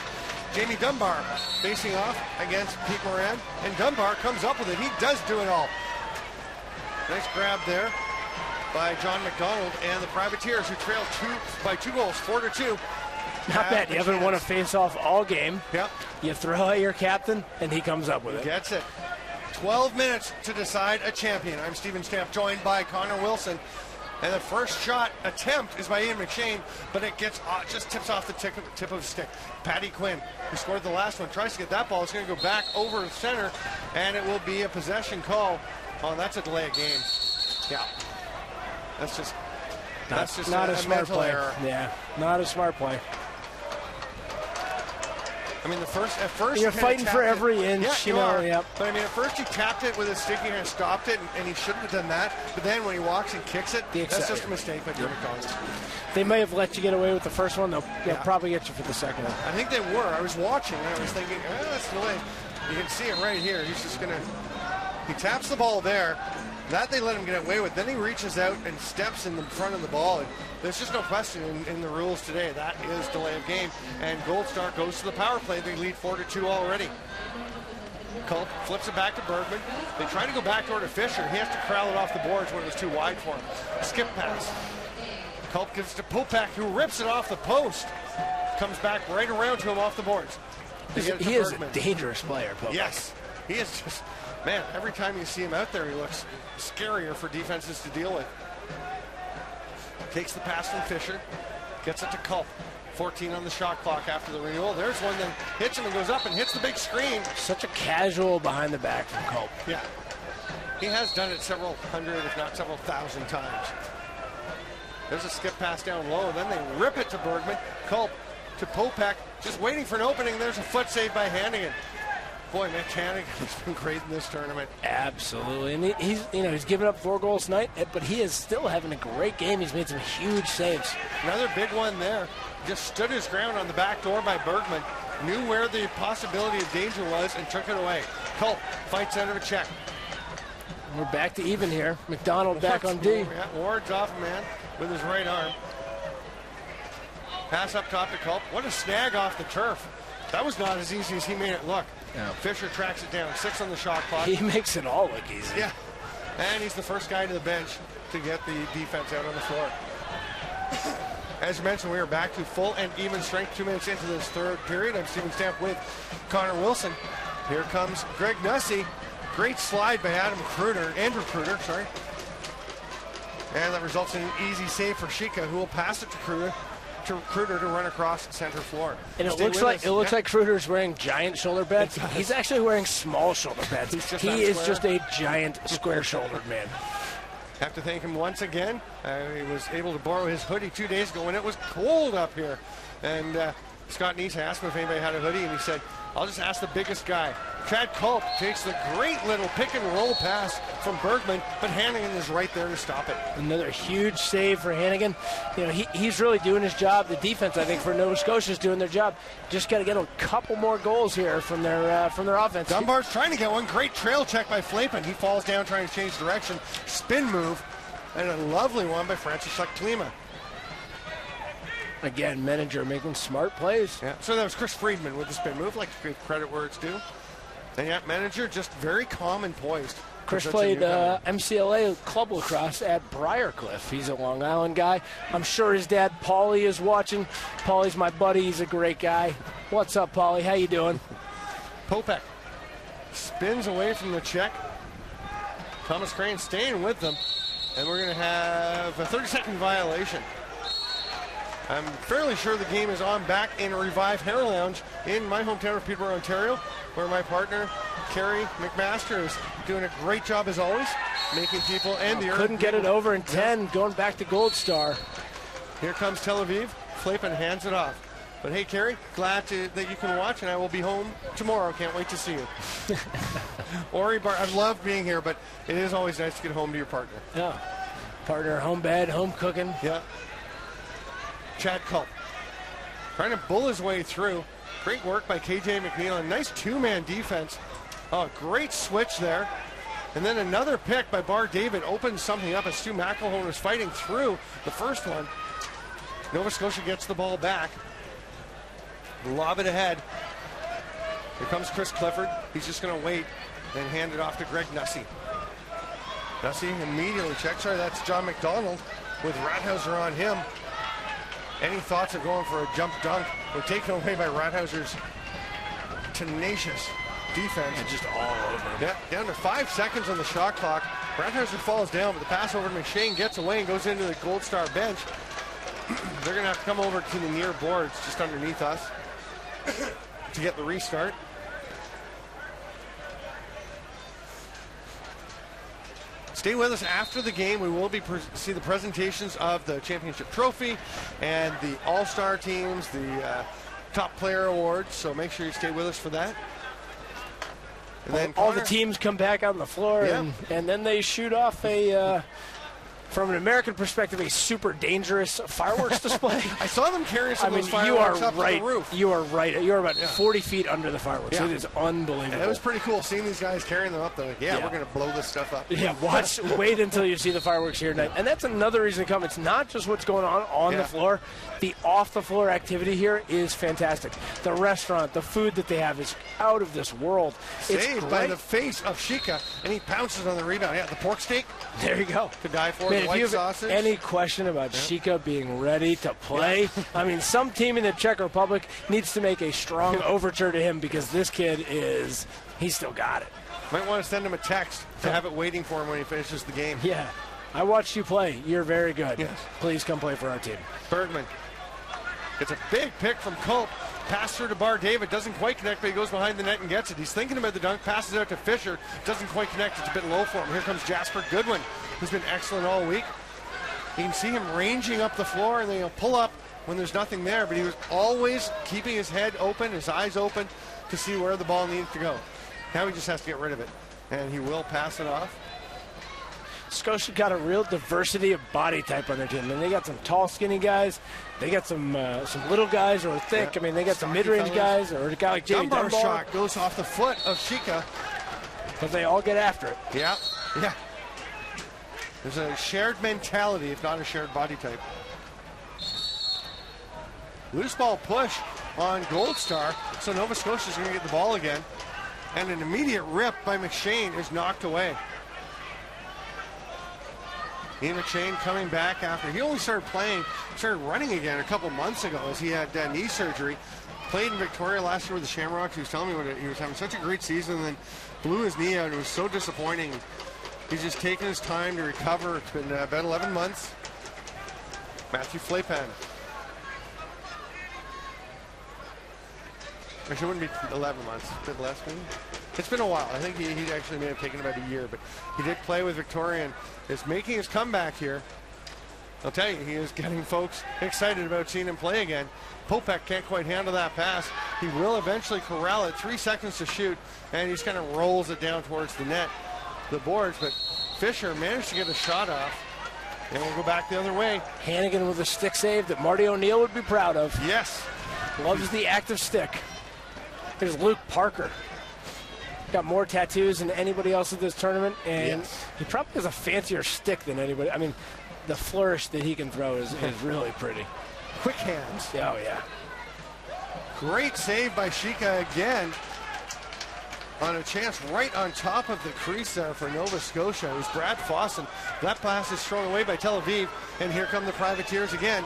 Jamie Dunbar facing off against Pete Moran, and Dunbar comes up with it. He does do it all. Nice grab there by John McDonald and the Privateers, who trail by 2 goals, 4-2. Not bad. You haven't won a face-off all game. Yep. You throw at your captain, and he comes up with it. Gets it. 12 minutes to decide a champion. I'm Steven Stamp, joined by Connor Wilson. And the first shot attempt is by Ian McShane, but it gets just tips off the tip of the stick. Paddy Quinn, who scored the last one, tries to get that ball. It's going to go back over the center, and it will be a possession call. Oh, that's a delay of game. Yeah. That's just not a smart mental play. error. Yeah, not a smart play. I mean, at first you're fighting for every inch. Yeah, you know. Yep. But I mean, at first he tapped it with his stick and stopped it, and he shouldn't have done that. But then when he walks and kicks it, that's just a mistake by Jim McDonald. They may have let you get away with the first one. They'll probably get you for the second one. I think they were. I was watching, and I was thinking, that's the way. You can see it right here. He's just gonna. He taps the ball there, That they let him get away with. Then he reaches out and steps in the front of the ball. And there's just no question in the rules today. That is delay of game. And Gold Star goes to the power play. They lead 4-2 already. Culp flips it back to Bergman. They try to go backdoor to Fisher. He has to corral it off the boards when it was too wide for him. Skip pass. Culp gives it to Popek, who rips it off the post. Comes back right around to him off the boards. He is a dangerous player, Popek. Yes. He is just, man, every time you see him out there, he looks scarier for defenses to deal with. Takes the pass from Fisher. Gets it to Culp. 14 on the shot clock after the renewal. There's one that hits him and goes up and hits the big screen. Such a casual behind the back from Culp. Yeah. He has done it several hundred, if not several thousand times. There's a skip pass down low. Then they rip it to Bergman. Culp to Popek. Just waiting for an opening. There's a foot save by Hannigan. Boy, Mitch Hannigan has been great in this tournament. Absolutely. And he's given up 4 goals tonight, but he is still having a great game. He's made some huge saves. Another big one there. Just stood his ground on the back door by Bergman. Knew where the possibility of danger was and took it away. Culp fights out of a check. We're back to even here. McDonald back on D. Yeah, Ward's off a man with his right arm. Pass up top to Culp. What a snag off the turf. That was not as easy as he made it look. No. Fisher tracks it down. 6 on the shot clock. He makes it all look easy. Yeah. And he's the first guy to the bench to get the defense out on the floor. As you mentioned, we are back to full and even strength 2 minutes into this third period. I'm Steven Stamp with Connor Wilson. Here comes Greg Nussey. Great slide by Andrew Kruder, sorry. And that results in an easy save for Shika, who will pass it to Kruder to run across center floor. And it looks like Kruder's wearing giant shoulder pads. He's actually wearing small shoulder pads. He is just a giant square-shouldered man. Have to thank him once again. He was able to borrow his hoodie 2 days ago when it was cold up here. And Scott Neese asked him if anybody had a hoodie, and he said, I'll just ask the biggest guy. Chad Culp takes the great little pick and roll pass from Bergman, but Hannigan is right there to stop it. Another huge save for Hannigan. He's really doing his job. The defense, I think, for Nova Scotia is doing their job. Just got to get a couple more goals here from their offense. Dunbar's trying to get one. Great trail check by Flapen. He falls down trying to change direction. Spin move, and a lovely one by Francis Klima. Again, Menninger making smart plays. Yeah. So that was Chris Friedman with the spin move. Like to give credit where it's due. And yeah, Menninger just very calm and poised. Chris played MCLA club lacrosse at Briarcliff. He's a Long Island guy. I'm sure his dad, Paulie, is watching. Paulie's my buddy. He's a great guy. What's up, Paulie? How you doing? Popek spins away from the check. Thomas Crane staying with them. And we're going to have a 30-second violation. I'm fairly sure the game is on back in Revive Hair Lounge in my hometown of Peterborough, Ontario, where my partner, Carrie McMaster, is doing a great job as always, making people and the couldn't get it over in 10, going back to Gold Star. Here comes Tel Aviv. Flapen hands it off. But hey, Carrie, glad that you can watch, and I will be home tomorrow. Can't wait to see you. Ori Bar, I love being here, but it is always nice to get home to your partner. Yeah, partner, home bed, home cooking. Yeah. Chad Culp trying to bull his way through. Great work by KJ McNeil. A nice 2-man defense. Oh, great switch there. And then another pick by Bar David opens something up as Stu McElhone was fighting through the first one. Nova Scotia gets the ball back. Lob it ahead. Here comes Chris Clifford. He's just going to wait and hand it off to Greg Nussey. Nussey immediately checks. Sorry, that's John McDonald with Rathhauser on him. Any thoughts of going for a jump dunk were taken away by Rathhauser's tenacious defense. And just all over. Yeah, down to 5 seconds on the shot clock. Rathhauser falls down, but the pass over to McShane gets away and goes into the Gold Star bench. They're going to have to come over to the near boards just underneath us to get the restart. Stay with us after the game. We will be see the presentations of the championship trophy and the all-star teams, the top player awards. So make sure you stay with us for that. And then all the teams come back on the floor, yeah. and then they shoot off a from an American perspective, a super dangerous fireworks display. I saw them carrying some of those you are fireworks up right. to the roof. You are right. You're about 40 feet under the fireworks. Yeah. It is unbelievable. It was pretty cool seeing these guys carrying them up. They're like, we're going to blow this stuff up. Yeah, wait until you see the fireworks here tonight. And that's another reason to come. It's not just what's going on the floor. The off-the-floor activity here is fantastic. The restaurant, the food that they have is out of this world. Saved by the face of Shika, and he pounces on the rebound. Yeah, the pork steak. There you go. To die for. Man, the white if you have sausage. any question about Shika being ready to play, I mean, some team in the Czech Republic needs to make a strong overture to him because this kid he's still got it. Might want to send him a text to have it waiting for him when he finishes the game. Yeah. I watched you play. You're very good. Yes. Please come play for our team. Bergman gets a big pick from Culp. Pass through to Bar David. Doesn't quite connect, but he goes behind the net and gets it. He's thinking about the dunk. Passes out to Fisher. Doesn't quite connect. It's a bit low for him. Here comes Jasper Goodwin, who's been excellent all week. You can see him ranging up the floor, and then he'll pull up when there's nothing there. But he was always keeping his head open, his eyes open, to see where the ball needs to go. Now he just has to get rid of it, and he will pass it off. Scotia got a real diversity of body type on their team. I mean, they got some tall, skinny guys. They got some little guys who are thick. Yeah. I mean, they got some mid-range guys, or a guy like Jamie Dunbar Dunbar. shot goes off the foot of Shika. But they all get after it. Yeah. There's a shared mentality, if not a shared body type. Loose ball push on Gold Star, so Nova Scotia's going to get the ball again. And an immediate rip by McShane is knocked away. Ian McShane coming back after he only started running again a couple months ago as he had knee surgery. Played in Victoria last year with the Shamrocks. He was telling me he was having such a great season and then blew his knee out. It was so disappointing. He's just taking his time to recover. It's been about 11 months. Matthew Flapan. Actually, it wouldn't be 11 months. A bit less, maybe. It's been a while. I think he actually may have taken about a year, but he did play with Victoria and is making his comeback here. I'll tell you, he is getting folks excited about seeing him play again. Popek can't quite handle that pass. He will eventually corral it. 3 seconds to shoot, and he just kind of rolls it down towards the net, the boards, but Fisher managed to get a shot off. And we'll go back the other way. Hannigan with a stick save that Marty O'Neill would be proud of. Yes. Loves the active stick. There's Luke Parker. Got more tattoos than anybody else at this tournament, and he probably has a fancier stick than anybody. I mean, the flourish that he can throw is really pretty. Quick hands. Oh, yeah. Great save by Shika again on a chance right on top of the crease there for Nova Scotia. It was Brad Fossen. That pass is thrown away by Tel Aviv, and here come the Privateers again.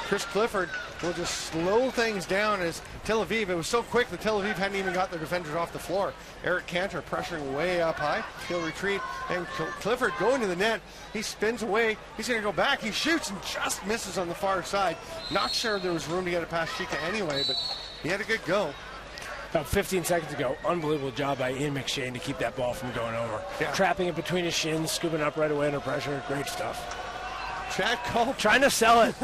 Chris Clifford will just slow things down as Tel Aviv. It was so quick that Tel Aviv hadn't even got their defenders off the floor. Eric Cantor pressuring way up high. He'll retreat, and Clifford going to the net. He spins away. He's going to go back. He shoots and just misses on the far side. Not sure there was room to get it past Shika anyway, but he had a good go. About 15 seconds ago, unbelievable job by Ian McShane to keep that ball from going over. Yeah. Trapping it between his shins, scooping up right away under pressure. Great stuff. Chad Culp trying to sell it.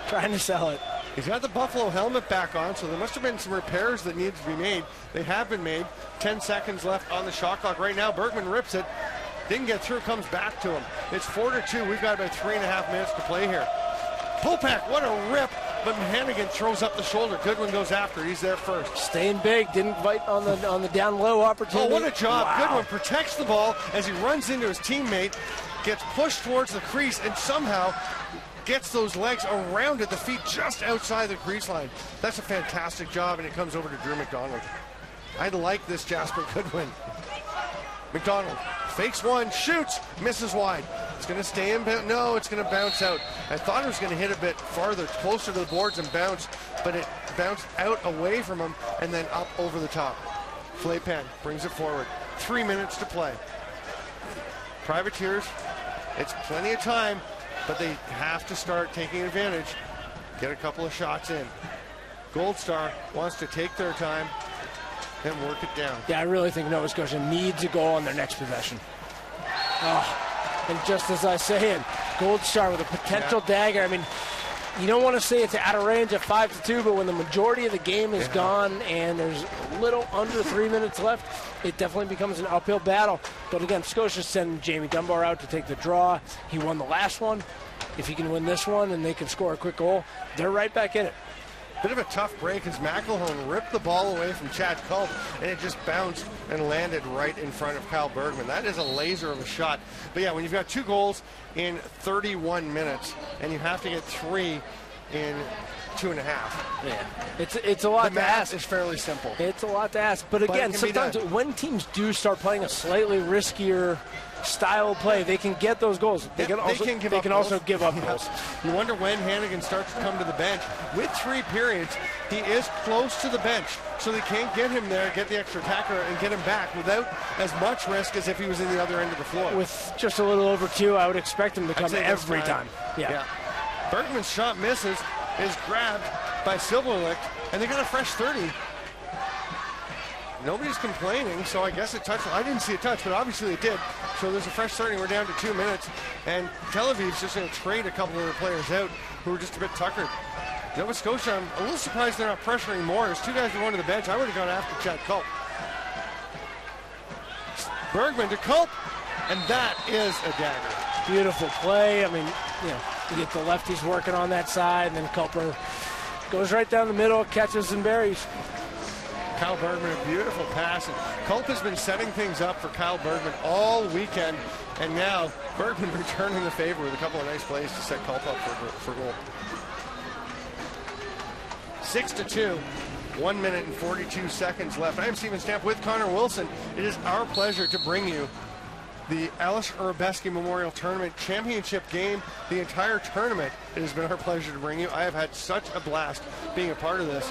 Trying to sell it. He's got the Buffalo helmet back on, so there must have been some repairs that need to be made. They have been made. 10 seconds left on the shot clock right now. Bergman rips it. Didn't get through, comes back to him. It's 4-2. We've got about 3.5 minutes to play here. Popek, what a rip. But Hannigan throws up the shoulder. Goodwin goes after. He's there first. Staying big. Didn't bite on the down low opportunity. Oh, what a job. Wow. Goodwin protects the ball as he runs into his teammate, gets pushed towards the crease, and somehow gets those legs around it, the feet just outside the crease line. That's a fantastic job, and it comes over to Drew McDonald. I like this Jasper Goodwin. McDonald fakes one, shoots, misses wide. It's going to stay in. No, it's going to bounce out. I thought it was going to hit a bit farther, closer to the boards and bounce, but it bounced out away from him and then up over the top. Flapan brings it forward. 3 minutes to play. Privateers, it's plenty of time, but they have to start taking advantage. Get a couple of shots in. Gold Star wants to take their time and work it down. Yeah, I really think Nova Scotia needs a goal on their next possession. Oh, and just as I say it, Gold Star with a potential dagger. I mean, you don't want to say it's out of range at 5-2, but when the majority of the game is gone and there's a little under 3 minutes left, it definitely becomes an uphill battle. But again, Scotia sending Jamie Dunbar out to take the draw. He won the last one. If he can win this one and they can score a quick goal, they're right back in it. Bit of a tough break as McElhone ripped the ball away from Chad Culp, and it just bounced and landed right in front of Kyle Bergman. That is a laser of a shot. But yeah, when you've got 2 goals in 31 minutes and you have to get 3 in 2.5. Yeah, it's a lot the to ask. It's fairly simple. It's a lot to ask. But again, sometimes when teams do start playing a slightly riskier style play, they can get those goals. They can also give up goals. You wonder when Hannigan starts to come to the bench. With 3 periods, he is close to the bench, so they can't get him there, get the extra attacker, and get him back without as much risk as if he was in the other end of the floor. With just a little over 2, I would expect him to come every time. Yeah. Bergman's shot misses, is grabbed by Silverlicht, and they got a fresh 30. Nobody's complaining, so I guess it touched. I didn't see a touch, but obviously it did. So there's a fresh 30. We're down to 2 minutes, and Tel Aviv's just going to trade a couple of their players out who are just a bit tuckered. Nova Scotia, I'm a little surprised they're not pressuring more. There's 2 guys going to the bench. I would have gone after Chad Culp. Bergman to Culp, and that is a dagger. Beautiful play. I mean, you get the lefties working on that side, and then Culper goes right down the middle, catches and buries. Kyle Bergman, a beautiful pass. And Culp has been setting things up for Kyle Bergman all weekend, and now Bergman returning the favor with a couple of nice plays to set Culp up for goal. 6-2, 1 minute and 42 seconds left. I am Steven Stamp with Connor Wilson. It is our pleasure to bring you the Aleš Hřebeský Memorial Tournament Championship game. The entire tournament, it has been our pleasure to bring you. I have had such a blast being a part of this.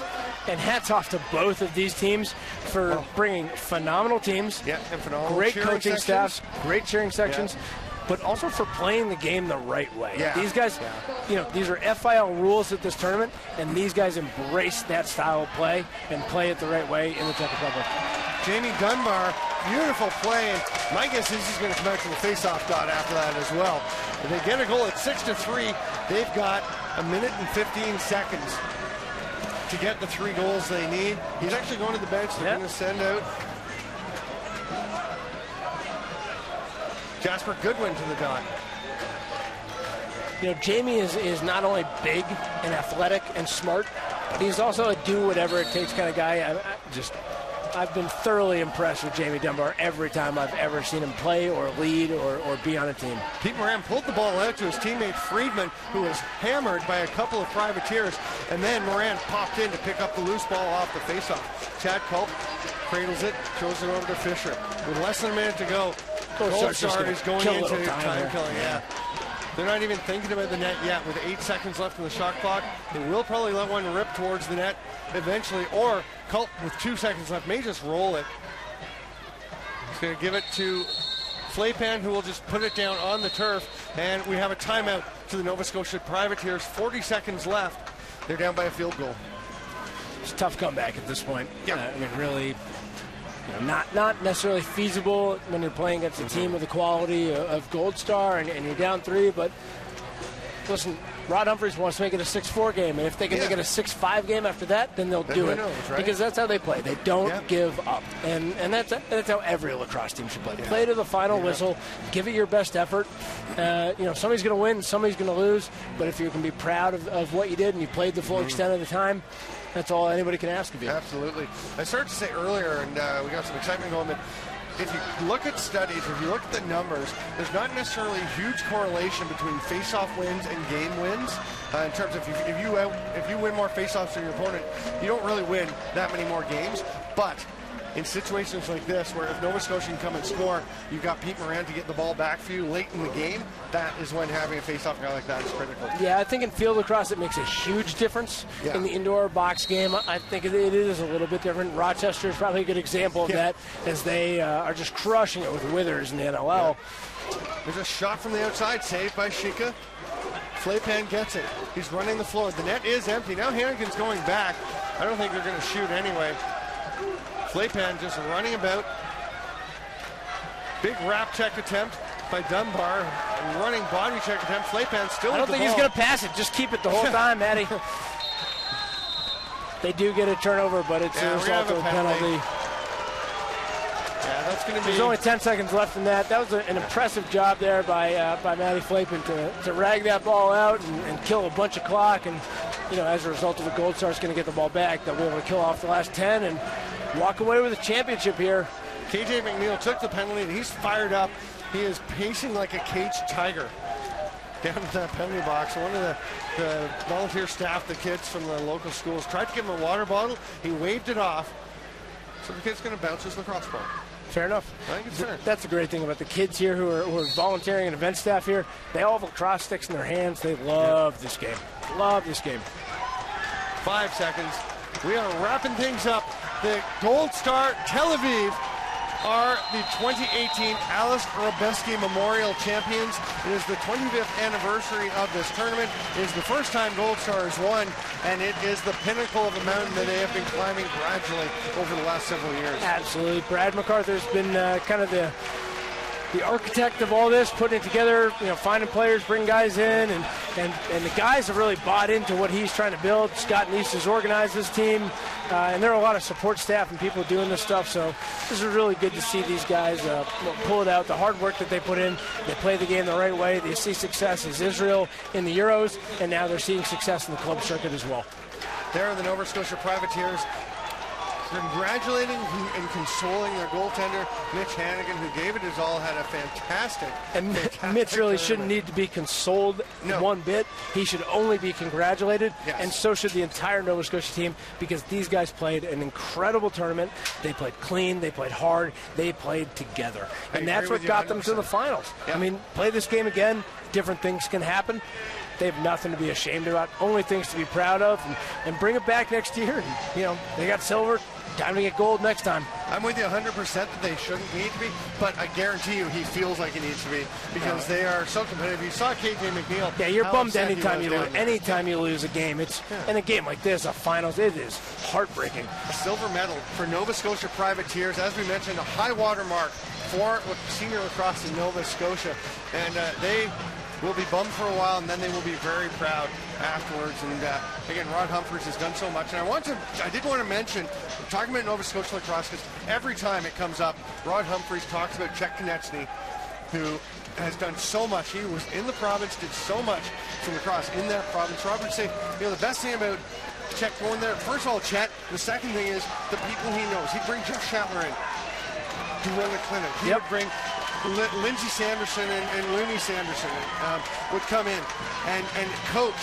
And hats off to both of these teams for bringing phenomenal teams, and phenomenal great sections. coaching staffs, great cheering sections, but also for playing the game the right way. These guys, these are FIL rules at this tournament, and these guys embrace that style of play and play it the right way in the Czech Republic. Jamie Dunbar, beautiful play, and my guess is he's going to come out to the face-off dot after that as well. If they get a goal at 6-3, they've got 1 minute and 15 seconds to get the 3 goals they need. He's actually going to the bench. They're going to send out Jasper Goodwin to the dot. Jamie is not only big and athletic and smart, but he's also a do-whatever-it-takes kind of guy. I've been thoroughly impressed with Jamie Dunbar every time I've ever seen him play or lead or be on a team. Pete Moran pulled the ball out to his teammate Friedman, who was hammered by a couple of privateers, and then Moran popped in to pick up the loose ball off the faceoff. Chad Culp cradles it, throws it over to Fisher. With less than a minute to go, Goldstar is going into time killing. They're not even thinking about the net yet. With 8 seconds left in the shot clock, they will probably let one rip towards the net eventually, or Culp with 2 seconds left may just roll it. He's going to give it to Flaypan, who will just put it down on the turf, and we have a timeout to the Nova Scotia Privateers. 40 seconds left. They're down by a field goal. It's a tough comeback at this point. Really, not necessarily feasible when you're playing against a team with the quality of Gold Star and you're down 3, but listen, Rod Humphreys wants to make it a 6-4 game, and if they can make it a 6-5 game after that, then they'll do it. Because that's how they play. They don't give up. And that's how every lacrosse team should play. Play to the final whistle. Give it your best effort. Somebody's going to win, somebody's going to lose, but if you can be proud of what you did and you played the full extent of the time, that's all anybody can ask of you. Absolutely. I started to say earlier, and we got some excitement going, that if you look at studies, if you look at the numbers, there's not necessarily a huge correlation between face-off wins and game wins. In terms of if you win more face-offs than your opponent, you don't really win that many more games. But in situations like this, where if Nova Scotia can come and score, you've got Pete Moran to get the ball back for you late in the game, that is when having a face-off guy like that is critical. Yeah, I think in field lacrosse it makes a huge difference. In the indoor box game, I think it is a little bit different. Rochester is probably a good example of that, as they are just crushing it with Withers in the NLL. There's a shot from the outside, saved by Shika. Flaypan gets it. He's running the floor. The net is empty. Now Hannigan's going back. I don't think they're going to shoot anyway. Flaypan just running about. Big wrap check attempt. by Dunbar. Running body check attempt. Flaypan still. I don't think he's going to pass it. Just keep it the whole time, Maddie. They do get a turnover, but it's a result of a penalty. Yeah, that's going to be. There's only 10 seconds left in that. That was an impressive job there by Matty Flaypan to rag that ball out and kill a bunch of clock. And as a result of the Gold Star's going to get the ball back, they'll be able to kill off the last 10 and walk away with a championship here. KJ McNeil took the penalty and he's fired up. He is pacing like a caged tiger down to that penalty box. One of the volunteer staff, the kids from the local schools, tried to give him a water bottle. He waved it off. So the kid's going to bounce his lacrosse ball. Fair enough. I think it's fair. That's a great thing about the kids here who are volunteering and event staff here. They all have lacrosse sticks in their hands. They love this game. Love this game. 5 seconds. We are wrapping things up. The Gold Star Tel Aviv are the 2018 Aleš Hřebeský Memorial Champions. It is the 25th anniversary of this tournament. It is the first time Gold Star has won, and it is the pinnacle of the mountain that they have been climbing gradually over the last several years. Absolutely. Brad MacArthur's been kind of the architect of all this, putting it together, finding players, bring guys in, and the guys have really bought into what he's trying to build. Scott Neese has organized this team, and there are a lot of support staff and people doing this stuff, so this is really good to see these guys pull it out. The hard work that they put in, they play the game the right way. They see success as Israel in the Euros, and now they're seeing success in the club circuit as well. There are the Nova Scotia Privateers, congratulating and consoling their goaltender, Mitch Hannigan, who gave it his all, had a fantastic. And Mitch really shouldn't need to be consoled one bit. He should only be congratulated, and so should the entire Nova Scotia team, because these guys played an incredible tournament. They played clean, they played hard, they played together. And that's what got them to the finals. Yep. I mean, play this game again, different things can happen. They have nothing to be ashamed about, only things to be proud of, and bring it back next year. And, they got silver. Time to get gold next time. I'm with you 100% that they shouldn't need to be, but I guarantee you he feels like he needs to be, because they are so competitive. You saw KJ McNeil. Yeah, you're bummed anytime you lose. Anytime you lose a game, it's in a game like this, a finals, it is heartbreaking. A silver medal for Nova Scotia Privateers, as we mentioned, a high water mark for senior lacrosse in Nova Scotia, and they will be bummed for a while, and then they will be very proud afterwards. And again, Rod Humphries has done so much. And I did want to mention, talking about Nova Scotia lacrosse, because every time it comes up, Rod Humphries talks about Chet Konechny, who has done so much. He was in the province, did so much for lacrosse in that province. Rod would say, the best thing about Chet going there, first of all, Chet, the second thing is the people he knows. He'd bring Jeff Shatler in to run the clinic. He would bring Lindsay Sanderson and Looney Sanderson would come in and coach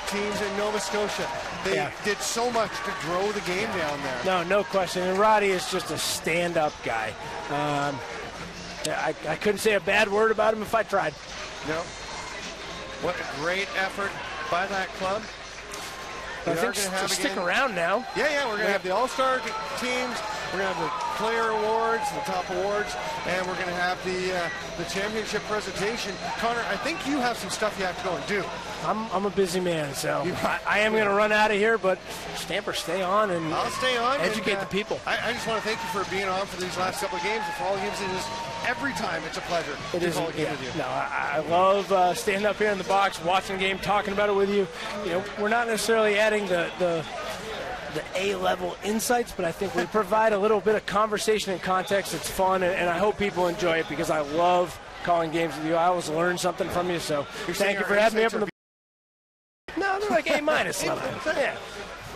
teams in Nova Scotia. They did so much to grow the game down there. No question. And Roddy is just a stand-up guy. I couldn't say a bad word about him if I tried. No. What a great effort by that club. I think stick around now. Yeah, we're going to have the All-Star teams. We're going to have the player awards, the top awards, and we're going to have the championship presentation. Connor, I think you have some stuff you have to go and do. I'm a busy man, so I am going to run out of here, but Stamper, stay on and I'll stay on educate the people. I just want to thank you for being on for these last couple of games. And for all the games, every time it's a pleasure to call a game with you. No, I love standing up here in the box, watching the game, talking about it with you. We're not necessarily adding the A-level insights, but I think we provide a little bit of conversation and context. It's fun, and I hope people enjoy it, because I love calling games with you. I always learn something from you, so thank you for having me up in the... No, they're like A-minus level. Yeah.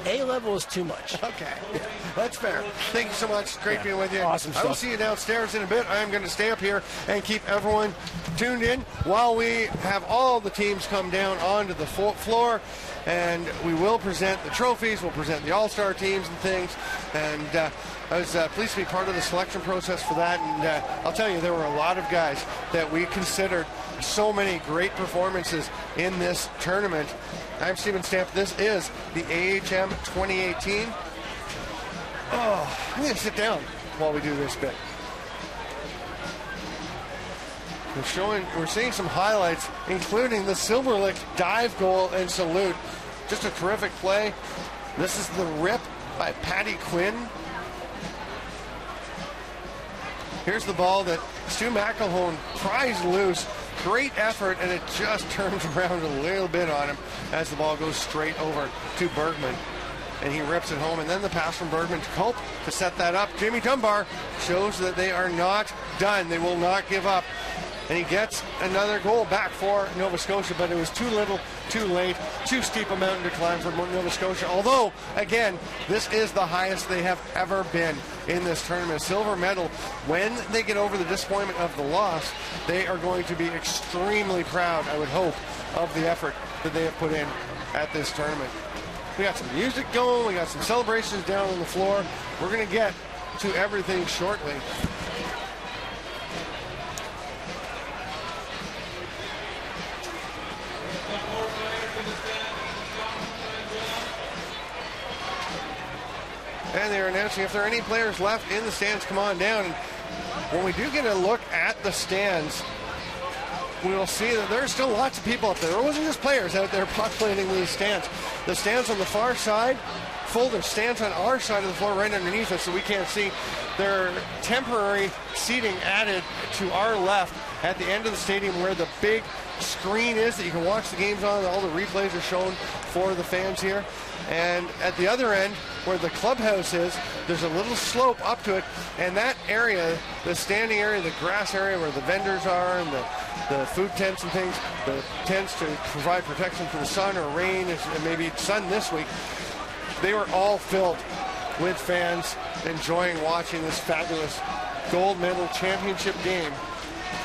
A-level is too much. Okay. Yeah. That's fair. Thank you so much. Great being with you. Awesome stuff. I will see you downstairs in a bit. I am going to stay up here and keep everyone tuned in while we have all the teams come down onto the floor, and we will present the trophies. We'll present the All-Star teams and things, and I was pleased to be part of the selection process for that, and I'll tell you, there were a lot of guys that we considered so many great performances in this tournament. I'm Steven Stamp. This is the AHM 2018. I'm going to sit down while we do this bit. We're seeing some highlights, including the Silverlick dive goal and salute. Just a terrific play. This is the rip by Patty Quinn. Here's the ball that Stu McElhone pries loose. Great effort, and it just turns around a little bit on him as the ball goes straight over to Bergman. And he rips it home, and then the pass from Bergman to Culp to set that up. Jamie Dunbar shows that they are not done. They will not give up. And he gets another goal back for Nova Scotia, but it was too little, too late, too steep a mountain to climb for Nova Scotia. Although, again, this is the highest they have ever been in this tournament. Silver medal. When they get over the disappointment of the loss, they are going to be extremely proud, I would hope, of the effort that they have put in at this tournament. We got some music going. We got some celebrations down on the floor. We're going to get to everything shortly. And they're announcing if there are any players left in the stands, come on down. And when we do get a look at the stands, we will see that there's still lots of people out there. There wasn't just players out there populating these stands. The stands on the far side full. There's stands on our side of the floor right underneath us, so we can't see. There are temporary seating added to our left at the end of the stadium where the big screen is that you can watch the games on. All the replays are shown for the fans here. And at the other end, where the clubhouse is, there's a little slope up to it. And that area, the standing area, the grass area where the vendors are and the food tents and things, the tents to provide protection from the sun or rain, and maybe sun this week, they were all filled with fans enjoying watching this fabulous gold medal championship game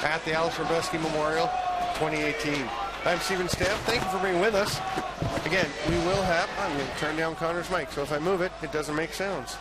at the Aleš Hřebeský Memorial 2018. I'm Stephen Stamp. Thank you for being with us. Again, we will have, I'm going to turn down Connor's mic, so if I move it, it doesn't make sounds.